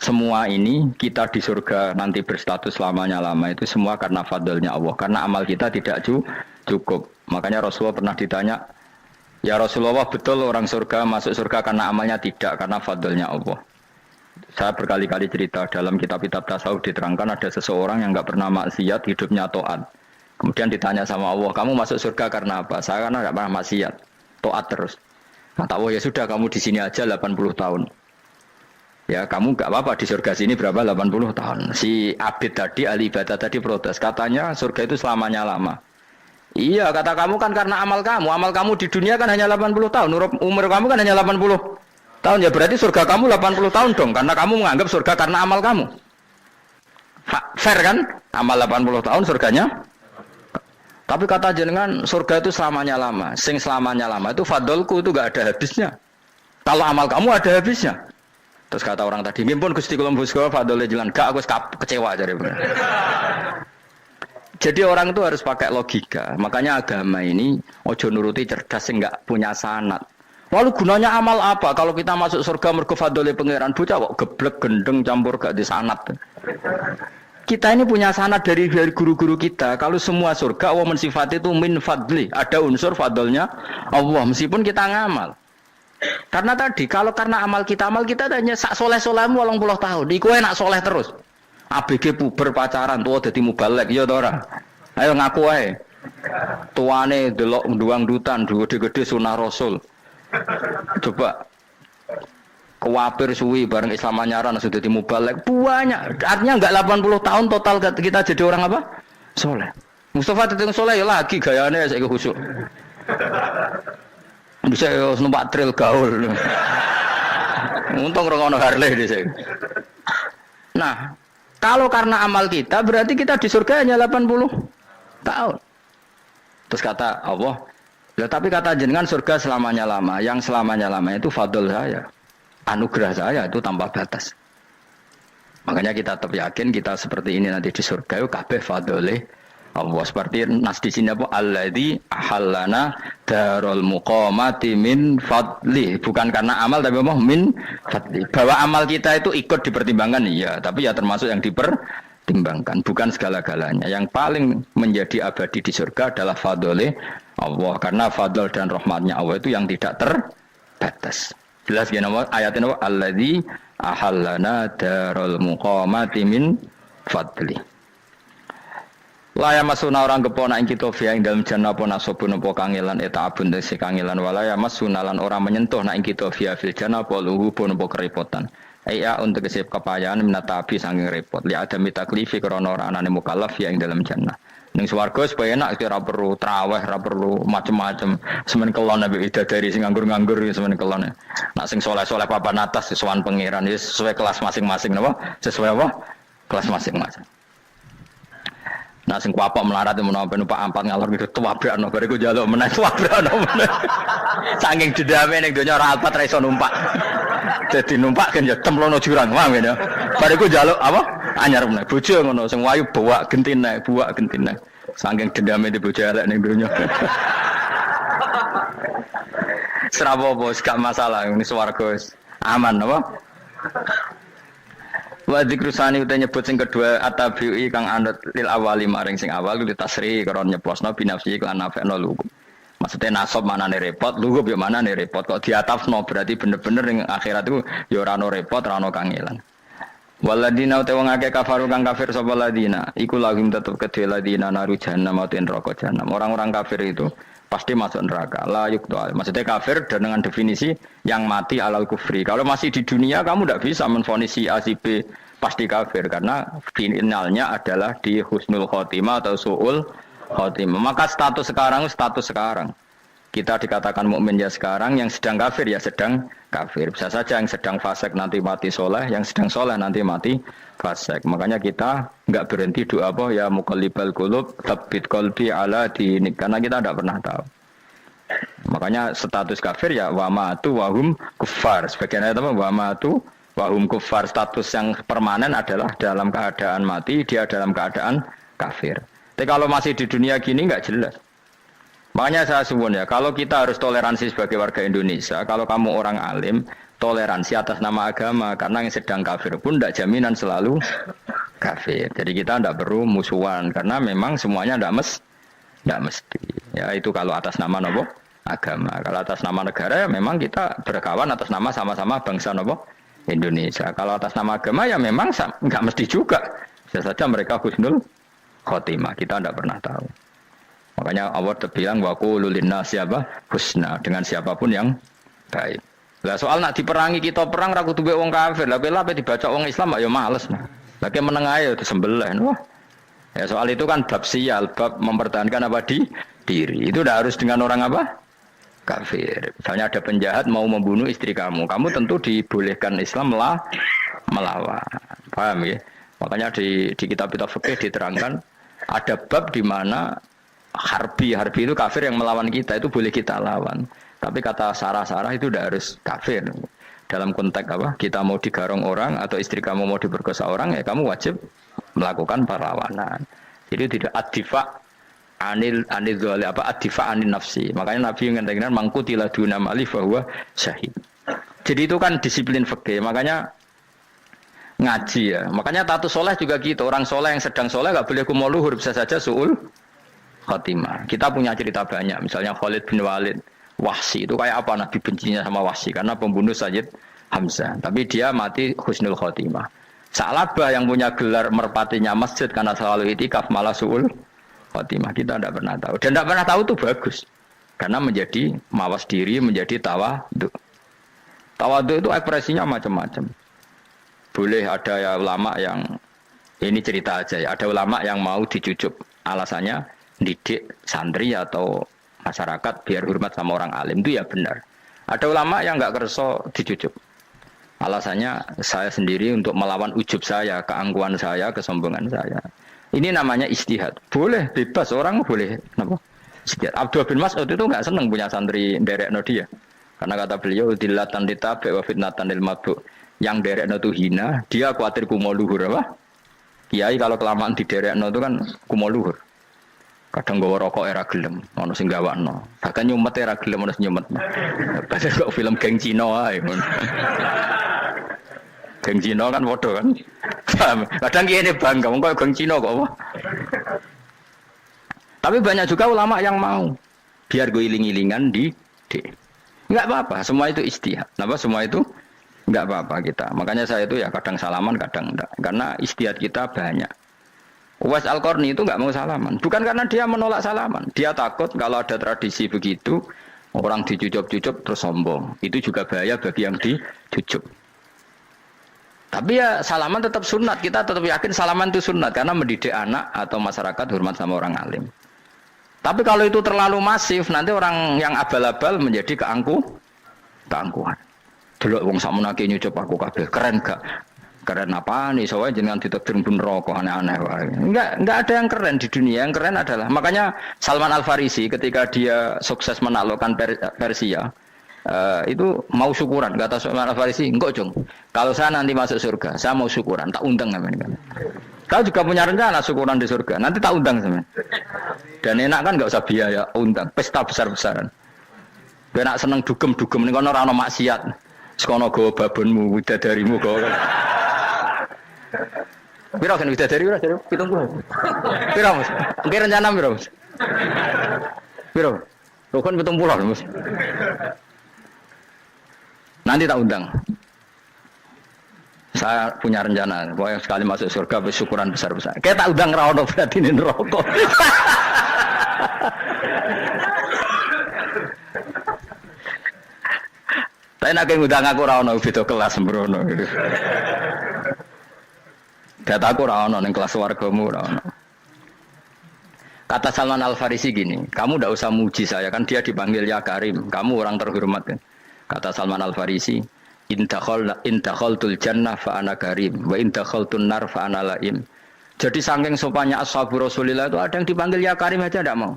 Semua ini kita di surga nanti berstatus lamanya-lama itu semua karena fadlnya Allah. Karena amal kita tidak cukup. Makanya Rasulullah pernah ditanya, "Ya Rasulullah, betul orang surga masuk surga karena amalnya tidak karena fadlnya Allah?" Saya berkali-kali cerita dalam kitab-kitab tasawuf diterangkan ada seseorang yang enggak pernah maksiat, hidupnya taat. Kemudian ditanya sama Allah, "Kamu masuk surga karena apa?" "Saya karena enggak pernah maksiat, taat terus." Kata Allah, "Ya sudah kamu di sini aja 80 tahun. Ya kamu enggak apa-apa di surga sini berapa 80 tahun." Si Abid tadi, ahli ibadah tadi protes. Katanya surga itu selamanya lama. Iya, kata kamu kan karena amal kamu. Amal kamu di dunia kan hanya 80 tahun. Umur kamu kan hanya 80 tahun. Ya berarti surga kamu 80 tahun dong. Karena kamu menganggap surga karena amal kamu. Fair kan? Amal 80 tahun surganya. Tapi kata jenengan surga itu selamanya lama. Sing selamanya lama itu fadolku itu gak ada habisnya. Kalau amal kamu ada habisnya. Terus kata orang tadi, "Ngimpun Gusti kula mbusga fadole jalan." Gak, aku kecewa jare. Jadi orang itu harus pakai logika. Makanya agama ini ojo nuruti cerdas sing enggak punya sanad. Lalu gunanya amal apa? Kalau kita masuk surga mergo fadhole pangeran bocah kok geblek gendeng campur gak di sanad. Kita ini punya sanad dari guru-guru kita. Kalau semua surga Allah mensifati itu min fadli, ada unsur fadlnya Allah meskipun kita ngamal. Karena tadi kalau karena amal kita hanya sak soleh-solehmu 80 tahun. Iku enak soleh terus. ABG puber pacaran tua dadi mubalek ya to ora. Ayo ngaku ae. Tuane delok nduang-dutan gede-gede sunah Rasul. Coba kuwapir suwi bareng Islam anyaran sudah dadi mubalek banyak. Artinya enggak 80 tahun total kita jadi orang apa? Soleh. Mustafa teteng soleh ya lagi gayane saiki khusyuk. Bisa numpak trail gaul. Untung ora ono Harley dhisik. Nah, kalau karena amal kita berarti kita di surga hanya 80 tahun. Terus kata Allah, ya tapi kata jenengan surga selamanya lama. Yang selamanya lama itu fadl saya. Anugerah saya itu tanpa batas. Makanya kita tetap yakin kita seperti ini nanti di surga itu kabeh fadlile Allah. Seperti nas di sini apa? Alladzi ahallana darul muqamati min fadli. Bukan karena amal tapi apa? Min fadli. Bahwa amal kita itu ikut dipertimbangkan iya, tapi ya termasuk yang dipertimbangkan, bukan segala-galanya. Yang paling menjadi abadi di surga adalah fadlile Allah, karena fadl dan rahmatnya Allah itu yang tidak terbatas. Jelas gini ayatnya apa? Alladzi ahallana darul muqamati min fadli. Laya masuna orang kepona ing kita via ing dalam jannah apa nasabun apa kangelan eta abun desi kangelan walaya masuna lan orang menyentuh nak ing kita via fil jannah apa luhu pun apa kerepotan. Iya untuk kesip kepayaan minatabi saking repot. Li ada mitaklifi krana ora anane mukallaf via ing dalam jannah. Ning swarga supaya enak ora perlu traweh, ora perlu macam-macam. Semen kelon nabi dari sing nganggur-nganggur semen kelon. Nak sing saleh-saleh papan atas sowan pangeran sesuai kelas masing-masing napa? Sesuai apa? Kelas masing-masing. Nah sing kuapok melarat menawa numpak ampat ngalor gitu tuwabrakno bariku njaluk meneh tuwabrakno meneh. Saking dendame ning donya ora alpat ra iso numpak. Dadi numpak kan ya templono jurang wae ya. Bariku njaluk apa? Anyar meneh. Bojo ngono sing wayu buak gentine. Saking dendame di bojo elek ning donya. Serapo bos gak masalah ini swarga aman apa? Wa dzikrusani uta nyebut sing kedua atabi'i kang anut lil awali maring sing awal li tasri karo nyeplosno binafsi lan nafekno lugu. Maksudnya nasab manane repot, lugu yo manane repot kok diatafno berarti bener-bener ning akhirat iku ya ora ono repot, ora ono kangelan. Waladina uta wong akeh kafaru kang kafir sapa ladina, iku lagim tetep kedhe ladina naru jahannam mauten neraka jahannam. Orang-orang kafir itu pasti masuk neraka. La yuqtal. Maksudnya kafir dengan definisi yang mati alal kufri. Kalau masih di dunia kamu tidak bisa menvonis si A si B pasti kafir karena finalnya adalah di husnul khotimah atau suul khotimah. Maka status sekarang. Kita dikatakan mukmin ya sekarang, yang sedang kafir ya sedang kafir. Bisa saja yang sedang fasik nanti mati soleh, yang sedang soleh nanti mati fasik. Makanya kita enggak berhenti doa apa ya muqallibal qulub tsabbit qalbi ala dinik, karena kita tidak pernah tahu. Makanya status kafir ya wa matu wa hum kuffar. Sebagian ayat apa wa matu wa hum kuffar, status yang permanen adalah dalam keadaan mati, dia dalam keadaan kafir. Tapi kalau masih di dunia gini enggak jelas. Makanya saya suwun ya, kalau kita harus toleransi sebagai warga Indonesia, kalau kamu orang alim, toleransi atas nama agama, karena yang sedang kafir pun tidak jaminan selalu kafir. Jadi kita tidak perlu musuhan, karena memang semuanya tidak mesti. Ya itu kalau atas nama nopo agama. Kalau atas nama negara ya memang kita berkawan atas nama sama-sama bangsa nopo Indonesia. Kalau atas nama agama ya memang nggak mesti juga. Bisa saja mereka husnul khotimah, kita tidak pernah tahu. Makanya Allah terbilang wa qulu linnasi apa husna, dengan siapapun yang baik. Lah soal nak diperangi kita perang ra kudu wong kafir. Lah ape dibaca wong Islam ya males. Lagi meneng ae disembelih. Wah. Ya soal itu kan bab sial, bab mempertahankan apa diri. Itu udah harus dengan orang apa? Kafir. Misalnya ada penjahat mau membunuh istri kamu tentu dibolehkan Islam melawan. Paham ya? Makanya di kitab-kitab fikih diterangkan ada bab di mana harbi itu kafir yang melawan kita itu boleh kita lawan. Tapi kata sarah-sarah itu udah harus kafir. Dalam konteks apa? Kita mau digarong orang atau istri kamu mau diperkosa orang ya kamu wajib melakukan perlawanan. Jadi tidak adifa anil dzali apa adifa anin nafsi. Makanya Nabi mengatakan mangkutila duna mali bahwa syahid. Jadi itu kan disiplin fikih. Makanya ngaji ya. Makanya tatus soleh juga gitu. Orang soleh yang sedang soleh nggak boleh kumul luhur, bisa saja suul khotimah. Kita punya cerita banyak. Misalnya Khalid bin Walid, Wahsy itu kayak apa Nabi bencinya sama Wahsy karena pembunuh Sayyid Hamzah. Tapi dia mati husnul khotimah. Sa'labah yang punya gelar merpatinya masjid karena selalu itikaf malah suul khotimah. Kita tidak pernah tahu. Dan tidak pernah tahu itu bagus. Karena menjadi mawas diri, menjadi tawadhu. Tawadhu itu ekspresinya macam-macam. Boleh ada ya ulama yang, ini cerita aja ya, ada ulama yang mau dicucup. Alasannya didik santri atau masyarakat biar hormat sama orang alim. Itu ya benar. Ada ulama yang nggak kerso dicucup. Alasannya saya sendiri untuk melawan ujub saya, keangkuhan saya, kesombongan saya. Ini namanya istihad. Boleh, bebas. Orang boleh. Kenapa? Istihad. Abdullah bin Mas'ud itu nggak senang punya santri derekno dia. Karena kata beliau, dilatan ditabe wa fitnatan lil mabuk. Yang derekno itu hina, dia khawatir kumo luhur. Apa? Kiai kalau kelamaan di derekno itu kan kumo luhur. Kadang gawa rokok era gelem, ono sing gawakno. Bahkan nyumet era gelem ono sing nyumet. Padahal kok film geng Cina ae. Geng Cina kan bodoh kan. Kadang kene bangga wong kok geng Cina kok apa. Tapi banyak juga ulama yang mau biar gue iling-ilingan di enggak apa-apa, semua itu istihad. Kenapa semua itu enggak apa-apa kita. Makanya saya itu ya kadang salaman, kadang enggak. Karena istihad kita banyak. Uwais Al-Qarni itu enggak mau salaman. Bukan karena dia menolak salaman. Dia takut kalau ada tradisi begitu, orang dicucup-cucup terus sombong. Itu juga bahaya bagi yang dicucup. Tapi ya salaman tetap sunat. Kita tetap yakin salaman itu sunat. Karena mendidik anak atau masyarakat hormat sama orang alim. Tapi kalau itu terlalu masif, nanti orang yang abal-abal menjadi keangkuhan. Delok wong sakmenake nyucup aku kabeh. Keren gak? Keren apa nih? Soalnya jenengan ditakdir pun rokok aneh-aneh. Enggak ada yang keren di dunia. Yang keren adalah makanya Salman Al Farisi ketika dia sukses menaklukkan Persia, itu mau syukuran. Kata Salman Al Farisi, enggak Jong. Kalau saya nanti masuk surga, saya mau syukuran. Tak undang kan. Kau juga punya rencana syukuran di surga. Nanti tak undang sama. Dan enak kan enggak usah biaya undang. Pesta besar-besaran. Enak seneng dugem-dugem ning kono ora ono maksiat. Sekono go babonmu, widadarimu go. Piro kan widadari ora jare 70. Piro Mas? Engke rencana piro Mas? Piro? Rukun 70 Mas. Nanti tak undang. Saya punya rencana, pokoknya sekali masuk surga bersyukuran besar-besar. Kayak tak undang ra ono berarti ning neraka. Tapi nak ngundang aku ra ono beda kelas sembrono. Data aku ra ono ning kelas wargamu ra ono. Kata Salman Al Farisi gini, kamu ndak usah muji saya kan dia dipanggil ya Karim, kamu orang terhormat kan. Kata Salman Al Farisi, in dakhaltul jannah fa ana karim wa in dakhaltun nar fa ana laim. Jadi saking sopannya ashabu Rasulillah itu ada yang dipanggil ya Karim aja enggak mau.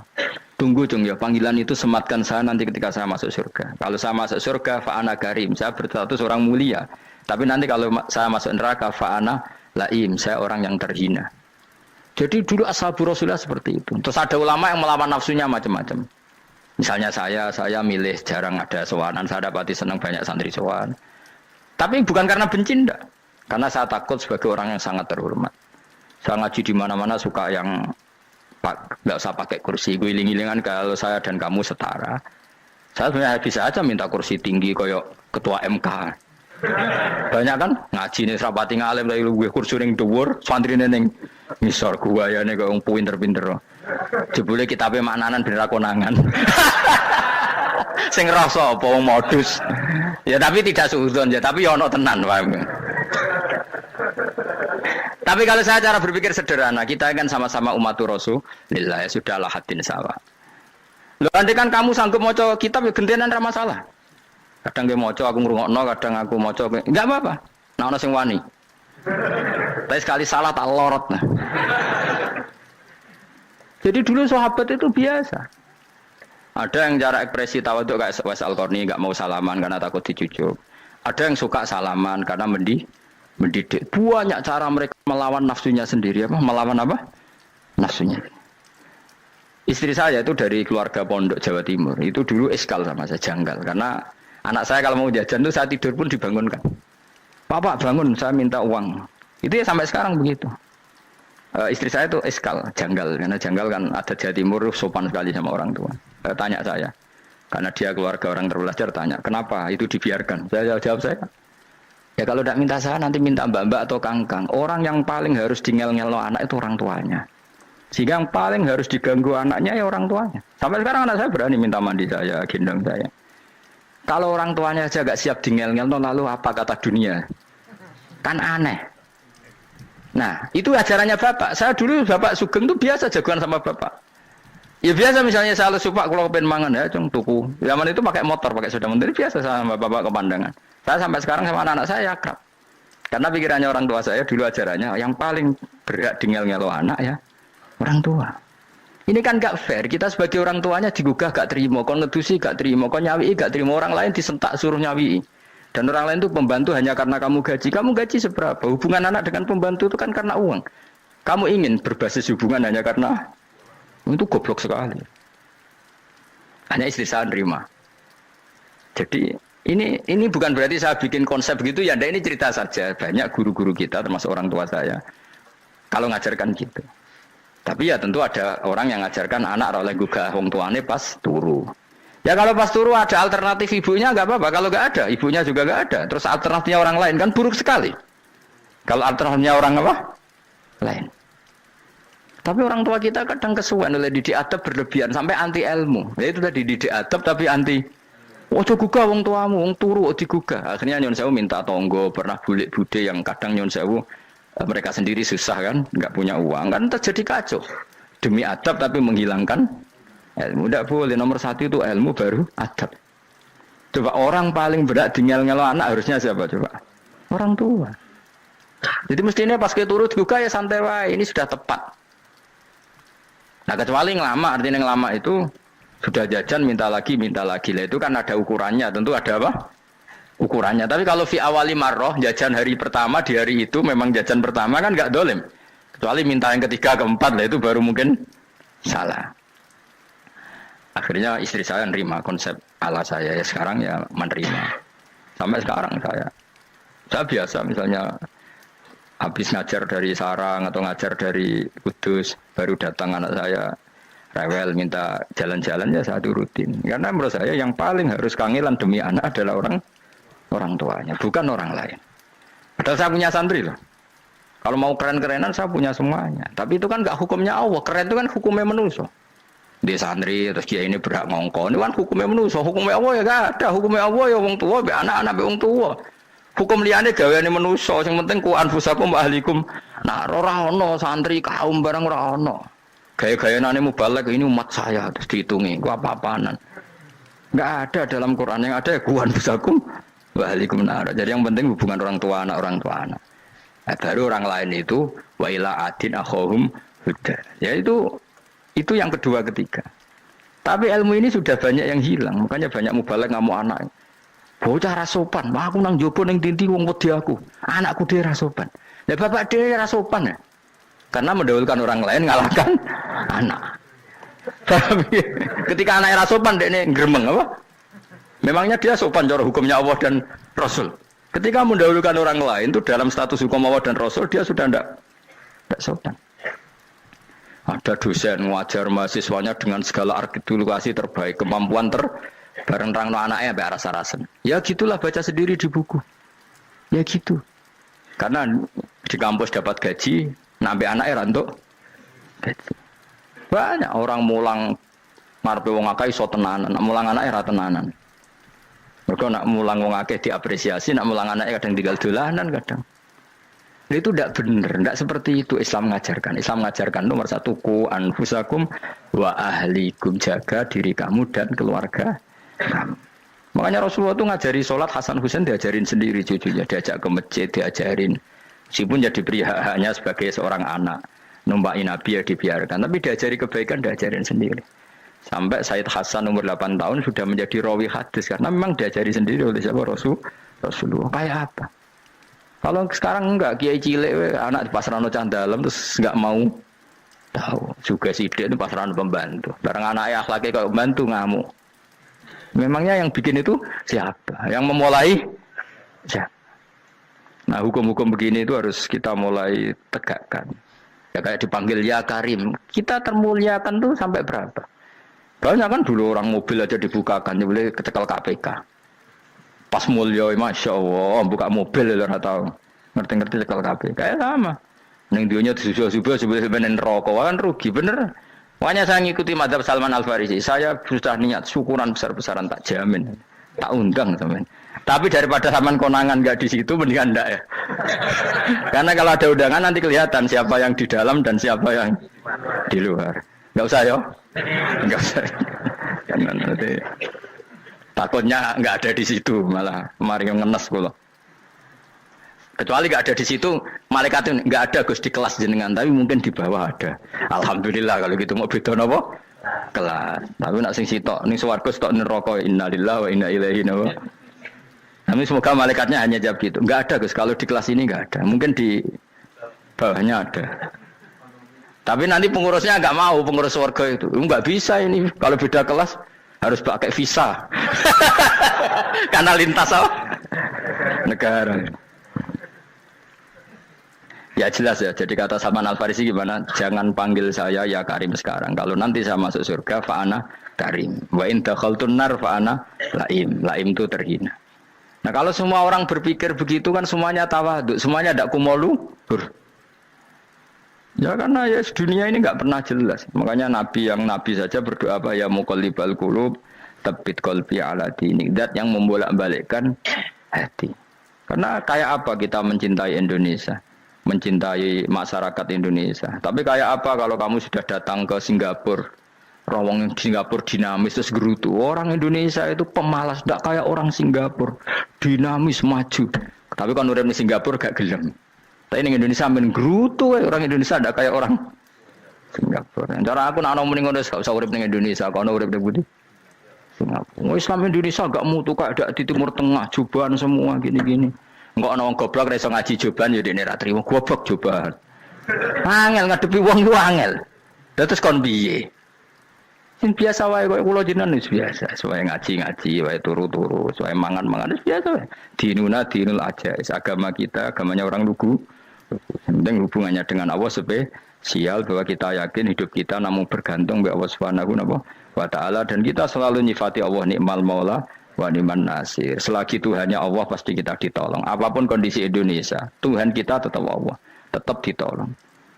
Tunggu dong ya, panggilan itu sematkan saya nanti ketika saya masuk surga. Kalau saya masuk surga fa ana karim, saya berstatus orang mulia. Tapi nanti kalau saya masuk neraka fa ana laim, saya orang yang terhina. Jadi dulu ashabu Rasulillah seperti itu. Terus ada ulama yang melawan nafsunya macam-macam. Misalnya saya milih jarang ada sowanan, saya dapati senang banyak santri sowan. Tapi bukan karena benci enggak. Karena saya takut sebagai orang yang sangat terhormat. Saya ngaji di mana-mana suka yang enggak usah pakai kursi, guling-gilingan kalau saya dan kamu setara. Saya sebenarnya bisa aja minta kursi tinggi koyok ketua MK. Banyak kan ngaji nih serapati ngalim dari gue kursi ning dhuwur, santri ning ngisor gua ya nek wong pinter-pinter. Jebule kitabe maknanan ben ra konangan. Sing rasa apa wong modus. Ya tapi tidak suudzon ya, tapi ya ono tenan paham. Tapi kalau saya cara berpikir sederhana, kita kan sama-sama umatur Rasulullah, ya sudahlah hadin sawa. Lho nanti kan kamu sanggup maca kitab ya gentenan ra masalah. Kadang ge maca aku ngrungokno, kadang aku maca enggak apa-apa. Nah ono sing wani. Tapi sekali salah tak lorot. Nah. Jadi dulu sahabat itu biasa. Ada yang cara ekspresi tawadhu kayak Uwais Al-Qarni enggak mau salaman karena takut dicucuk. Ada yang suka salaman karena mendidik. Banyak cara mereka melawan nafsunya sendiri apa? Melawan apa? nafsunya. Istri saya itu dari keluarga pondok Jawa Timur. Itu dulu eskal sama saya, janggal. Karena anak saya kalau mau jajan itu saya tidur pun dibangunkan. Pak bangun, saya minta uang. Itu ya sampai sekarang begitu. Istri saya itu eskal, janggal. Karena janggal kan ada Jawa Timur sopan sekali sama orang tua. Tanya saya. Karena dia keluarga orang terpelajar, tanya, kenapa itu dibiarkan? Saya jawab saya. Ya kalau tidak minta saya, nanti minta mbak-mbak atau kangkang. Orang yang paling harus ngel-ngelo anak itu orang tuanya. Sehingga yang paling harus diganggu anaknya ya orang tuanya. Sampai sekarang anak saya berani minta mandi saya, gendong saya. Kalau orang tuanya aja gak siap ngel-ngel, lalu apa kata dunia? Kan aneh. Nah, itu ajarannya bapak. Saya dulu bapak Sugeng itu biasa jagoan sama bapak. Ya biasa misalnya saya lesu pak kalau pengen mangan ya cung tuku. Zaman itu pakai motor, pakai sepeda motor biasa sama bapak ke pandangan. Saya sampai sekarang sama anak-anak saya akrab. Karena pikirannya orang tua saya dulu ajarannya yang paling berat ngel-ngelo anak ya orang tua. Ini kan gak fair. Kita sebagai orang tuanya digugah gak terima, kon ngedusi gak terima, kon nyawi gak terima, orang lain disentak suruh nyawi. Dan orang lain itu pembantu hanya karena kamu gaji. Kamu gaji seberapa? Hubungan anak dengan pembantu itu kan karena uang. Kamu ingin berbasis hubungan hanya karena itu goblok sekali. Hanya istri saya nerima. Jadi ini bukan berarti saya bikin konsep begitu ya. Ini cerita saja. Banyak guru-guru kita termasuk orang tua saya kalau ngajarkan gitu. Tapi ya tentu ada orang yang ngajarkan anak oleh gugah wong tuane pas turu. Ya kalau pas turu ada alternatif ibunya nggak apa-apa. Kalau nggak ada, ibunya juga nggak ada. Terus alternatifnya orang lain kan buruk sekali. Kalau alternatifnya orang apa? Lain. Tapi orang tua kita kadang kesuwen oleh didik adab berlebihan sampai anti ilmu. Ya itu tadi didik adab tapi anti. Ojo gugah wong tuamu, wong turu digugah. Akhirnya nyon sewu minta tonggo, pernah bulik bude yang kadang nyon sewu mereka sendiri susah kan, nggak punya uang kan terjadi kacau. Demi adab tapi menghilangkan ilmu. Tidak boleh, nomor satu itu ilmu baru adab. Coba orang paling berat ngel-ngelo anak harusnya siapa coba? Orang tua. Jadi mestinya pas kita turut juga ya santai wae, ini sudah tepat. Nah kecuali ngelama, artinya ngelama itu sudah jajan minta lagi lah itu kan ada ukurannya, tentu ada apa? Ukurannya. Tapi kalau fi awali marroh jajan hari pertama di hari itu memang jajan pertama kan nggak dolim. Kecuali minta yang ketiga keempat lah itu baru mungkin salah. Akhirnya istri saya nerima konsep ala saya ya sekarang ya menerima. Sampai sekarang saya biasa misalnya habis ngajar dari Sarang atau ngajar dari Kudus baru datang anak saya rewel minta jalan-jalan ya saya turutin. Karena menurut saya yang paling harus kangelan demi anak adalah orang tuanya, bukan orang lain. Padahal saya punya santri loh. Kalau mau keren-kerenan saya punya semuanya. Tapi itu kan nggak hukumnya Allah. Keren itu kan hukumnya manusia. Dia santri terus dia ini berhak ngongkon. Ini kan hukumnya manusia. Hukumnya Allah ya gak ada. Hukumnya Allah ya wong tua, be anak-anak be wong tua. Hukum liane gaweane manusia. Yang penting ku anfusakum wa ahlikum. Nah, ora ono santri kaum barang ora ono. Gaya-gayaane mubalek ini umat saya terus dihitungi. Ku apa-apaanan. Enggak ada dalam Quran yang ada ku anfusakum wa ahlikum nar. Jadi yang penting hubungan orang tua anak. Nah, baru orang lain itu wa ila adin akhahum huda. Ya itu yang kedua ketiga. Tapi ilmu ini sudah banyak yang hilang. Makanya banyak mubalek ngamuk anak. Bocah rasopan, wah aku nang jopo ning tinti wong wedi aku. Anakku dhewe rasopan. Lah bapak dhewe rasopan ya. Karena mendahulukan orang lain ngalahkan anak. Tapi ketika anaknya rasopan dekne gremeng apa? Memangnya dia sopan cara hukumnya Allah dan Rasul. Ketika mendahulukan orang lain itu dalam status hukum Allah dan Rasul dia sudah tidak sopan. Ada dosen ngajar mahasiswanya dengan segala artikulasi terbaik, kemampuan bareng rangno anaknya sampai rasa-rasen. Ya gitulah baca sendiri di buku. Ya gitu. Karena di kampus dapat gaji, nampe anaknya rantuk gaji. Banyak orang mulang ngarepe wong akeh iso tenanan, mulang anaknya ra tenanan. Mergo nak mulang wong akeh diapresiasi, nak mulang anaknya kadang tinggal dolanan kadang. Itu tidak benar, tidak seperti itu Islam mengajarkan. Islam mengajarkan nomor satu ku anfusakum wa ahlikum, jaga diri kamu dan keluarga kamu. Makanya Rasulullah itu ngajari sholat Hasan Husain diajarin sendiri cucunya, diajak ke masjid diajarin. Meskipun jadi hanya sebagai seorang anak, numpaki Nabi ya dibiarkan, tapi diajari kebaikan diajarin sendiri. Sampai Said Hasan umur 8 tahun sudah menjadi rawi hadis karena memang diajari sendiri oleh siapa Rasulullah. Kayak apa? Kalau sekarang enggak, kiai cilik anak di pasrano cah dalam terus enggak mau Tahu. Juga sidik itu pasaran pembantu. Barang anaknya akhlaknya kayak pembantu ngamuk. Memangnya yang bikin itu siapa? Yang memulai siapa? Nah, hukum-hukum begini itu harus kita mulai tegakkan. Ya kayak dipanggil ya Karim. Kita termuliakan tuh sampai berapa? Banyak kan dulu orang mobil aja dibukakan, dia boleh kecekel KPK. Pas mulia, masya Allah, buka mobil ya tahu. Ngerti-ngerti cekel KPK. Kayak sama. Neng dunia subuh-subuh sebenarnya rokok kan rugi bener. Makanya saya ngikuti madzhab Salman Al Farisi. Saya sudah niat syukuran besar-besaran tak jamin, tak undang teman. Tapi daripada Salman konangan nggak di situ mendingan enggak ya. Karena kalau ada undangan nanti kelihatan siapa yang di dalam dan siapa yang di luar. Nggak usah ya. Nggak usah. Karena nanti takutnya nggak ada di situ malah mari ngenes kula. Kecuali nggak ada di situ, malaikat itu nggak ada Gus di kelas jenengan, tapi mungkin di bawah ada. Alhamdulillah kalau gitu mau beda napa? Kelas. Tapi nak sing sitok ning swarga sitok neraka innalillahi wa inna ilaihi raji'un. Tapi semoga malaikatnya hanya jawab gitu. Nggak ada Gus, kalau di kelas ini nggak ada. Mungkin di bawahnya ada. Tapi nanti pengurusnya nggak mau, pengurus swarga itu. Nggak bisa ini, kalau beda kelas harus pakai visa. Karena lintas apa? Negara. Ya jelas ya, jadi kata Salman Al Farisi gimana? Jangan panggil saya ya Karim sekarang. Kalau nanti saya masuk surga, fa'ana Karim. Wa in dakhaltun nar fa'ana Laim. Laim itu terhina. Nah kalau semua orang berpikir begitu kan semuanya tawadhu, semuanya tidak kumoluhur. Ya karena ya dunia ini nggak pernah jelas. Makanya Nabi yang Nabi saja berdoa apa ya muqallibal qulub, tsabbit qalbi ala dinik. Dat yang membolak-balikkan hati. Karena kayak apa kita mencintai Indonesia? Mencintai masyarakat Indonesia. Tapi kayak apa kalau kamu sudah datang ke Singapura, rawang Singapura dinamis terus gerutu. Orang Indonesia itu pemalas, tidak kayak orang Singapura, dinamis maju. Tapi kan orang di Singapura gak gelem. Tapi di Indonesia main gerutu, orang Indonesia tidak kayak orang Singapura. Cara aku nak ngomong ngono gak usah urip ning Indonesia, kono urip ning Budi. Singapura. Islam Indonesia gak mutu kayak di Timur Tengah, jubahan semua gini-gini. Enggak ana wong goblok ra iso ngaji joban ya dene ra trimo goblok joban. Angel ngadepi wong ku angel. Terus kon piye? Sing biasa wae kok kula jenengan wis biasa, wae ngaji-ngaji, wae turu-turu, wae mangan-mangan wis biasa wae. Dinuna dinul aja, agama kita, agamanya orang lugu. Penting hubungannya dengan Allah spesial bahwa kita yakin hidup kita namun bergantung kepada Allah Subhanahu wa taala dan kita selalu nyifati Allah nikmal maula wa ni'man nasir. Selagi Tuhannya Allah pasti kita ditolong. Apapun kondisi Indonesia, Tuhan kita tetap Allah, tetap ditolong.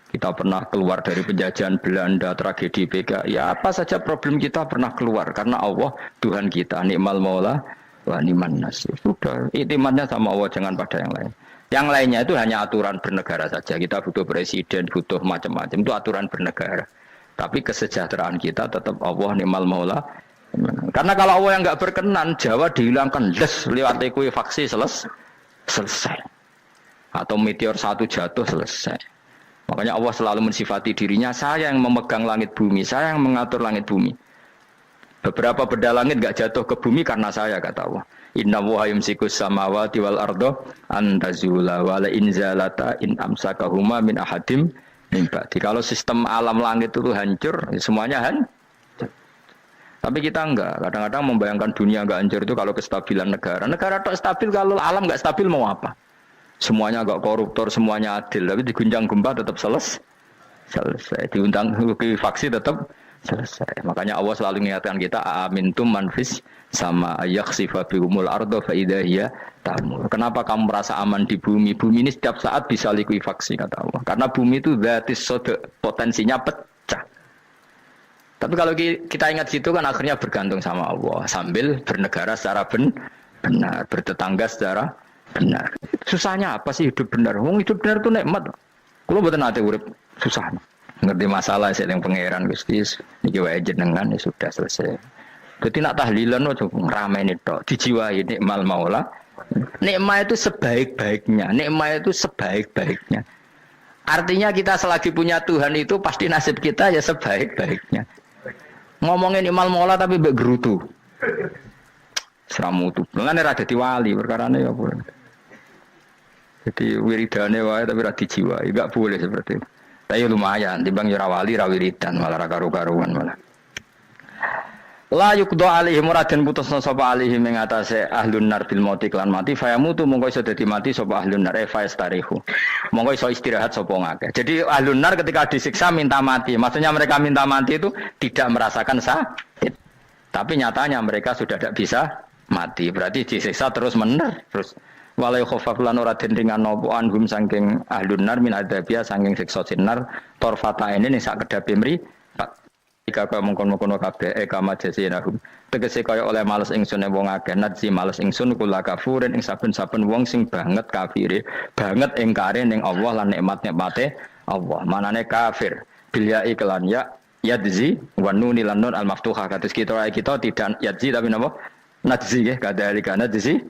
Kita pernah keluar dari penjajahan Belanda, tragedi PKI, ya apa saja problem kita pernah keluar karena Allah Tuhan kita, nikmal maula wa ni'man nasir. Sudah, iktimatnya sama Allah, jangan pada yang lain. Yang lainnya itu hanya aturan bernegara saja. Kita butuh presiden, butuh macam-macam, itu aturan bernegara. Tapi kesejahteraan kita tetap Allah nikmal maula. Karena kalau Allah yang nggak berkenan, Jawa dihilangkan, lewat ekuifaksi selesai. Atau meteor satu jatuh selesai. Makanya Allah selalu mensifati dirinya, saya yang memegang langit bumi, saya yang mengatur langit bumi. Beberapa benda langit nggak jatuh ke bumi karena saya, kata Allah. Inna wa yumsikus samawati wal ardo antazula wala inzalata in amsakahuma min ahadim min ba'di. Kalau sistem alam langit itu hancur, semuanya hancur. Tapi kita enggak, kadang-kadang membayangkan dunia enggak hancur itu kalau kestabilan negara. Negara tak stabil, kalau alam enggak stabil mau apa? Semuanya enggak koruptor, semuanya adil. Tapi diguncang gempa tetap selesai. Diundang faksi tetap selesai. Makanya Allah selalu mengingatkan kita, amintum manfis sama yakhsifa bihumul ardo fa idza hiya tamur. Kenapa kamu merasa aman di bumi? Bumi ini setiap saat bisa likuifaksi, kata Allah. Karena bumi itu dzatis sode, potensinya pecah. Tapi kalau kita ingat situ kan akhirnya bergantung sama Allah sambil bernegara secara benar, bertetangga secara benar. Susahnya apa sih hidup benar? Wong hidup benar itu nikmat. Kalau mboten nate urip susah. Ngerti masalah sing pangeran Gusti niki wae jenengan ya sudah selesai. Dadi nak tahlilan ojo ngrameni tok, dijiwai nikmal maula. Nikmat itu sebaik-baiknya, nikmat itu sebaik-baiknya. Artinya kita selagi punya Tuhan itu pasti nasib kita ya sebaik-baiknya. Ngomongin imal mola tapi mbek gerutu. Seramutu. Mulane ra dadi wali perkarane ya boleh. Jadi wiridane wae tapi ra dijiwai, enggak boleh seperti itu. Tapi lumayan, timbang ora wali ra wiridan malah ra karu-karuan malah. La yuqda alaihim muraden putusna sapa alaihim ing atase ahlun nar bil mauti lan mati fayamutu mongko iso dadi mati sapa ahlun nar fayastarihu. Mongko iso istirahat sapa ngakeh. Jadi ahlun nar ketika disiksa minta mati. Maksudnya mereka minta mati itu tidak merasakan sakit. Tapi nyatanya mereka sudah tidak bisa mati. Berarti disiksa terus terus walai khofaf lan ora den ringan napa anhum saking ahlun nar min adzabia saking siksa sinar torfata ini ning sak kedape mri jika kaya mengkono-kono kabeh kama jasinahum tegese kaya oleh males ingsun wong akeh nadzi males ingsun kula kafurin ing saben-saben wong sing banget kafire banget ingkare ning Allah lan nikmat-nikmate Allah manane kafir bilya iklan ya yadzi wa nun lan nun al maftuha kados kita tidak yadzi tapi napa nadzi nggih kadhalika nadzi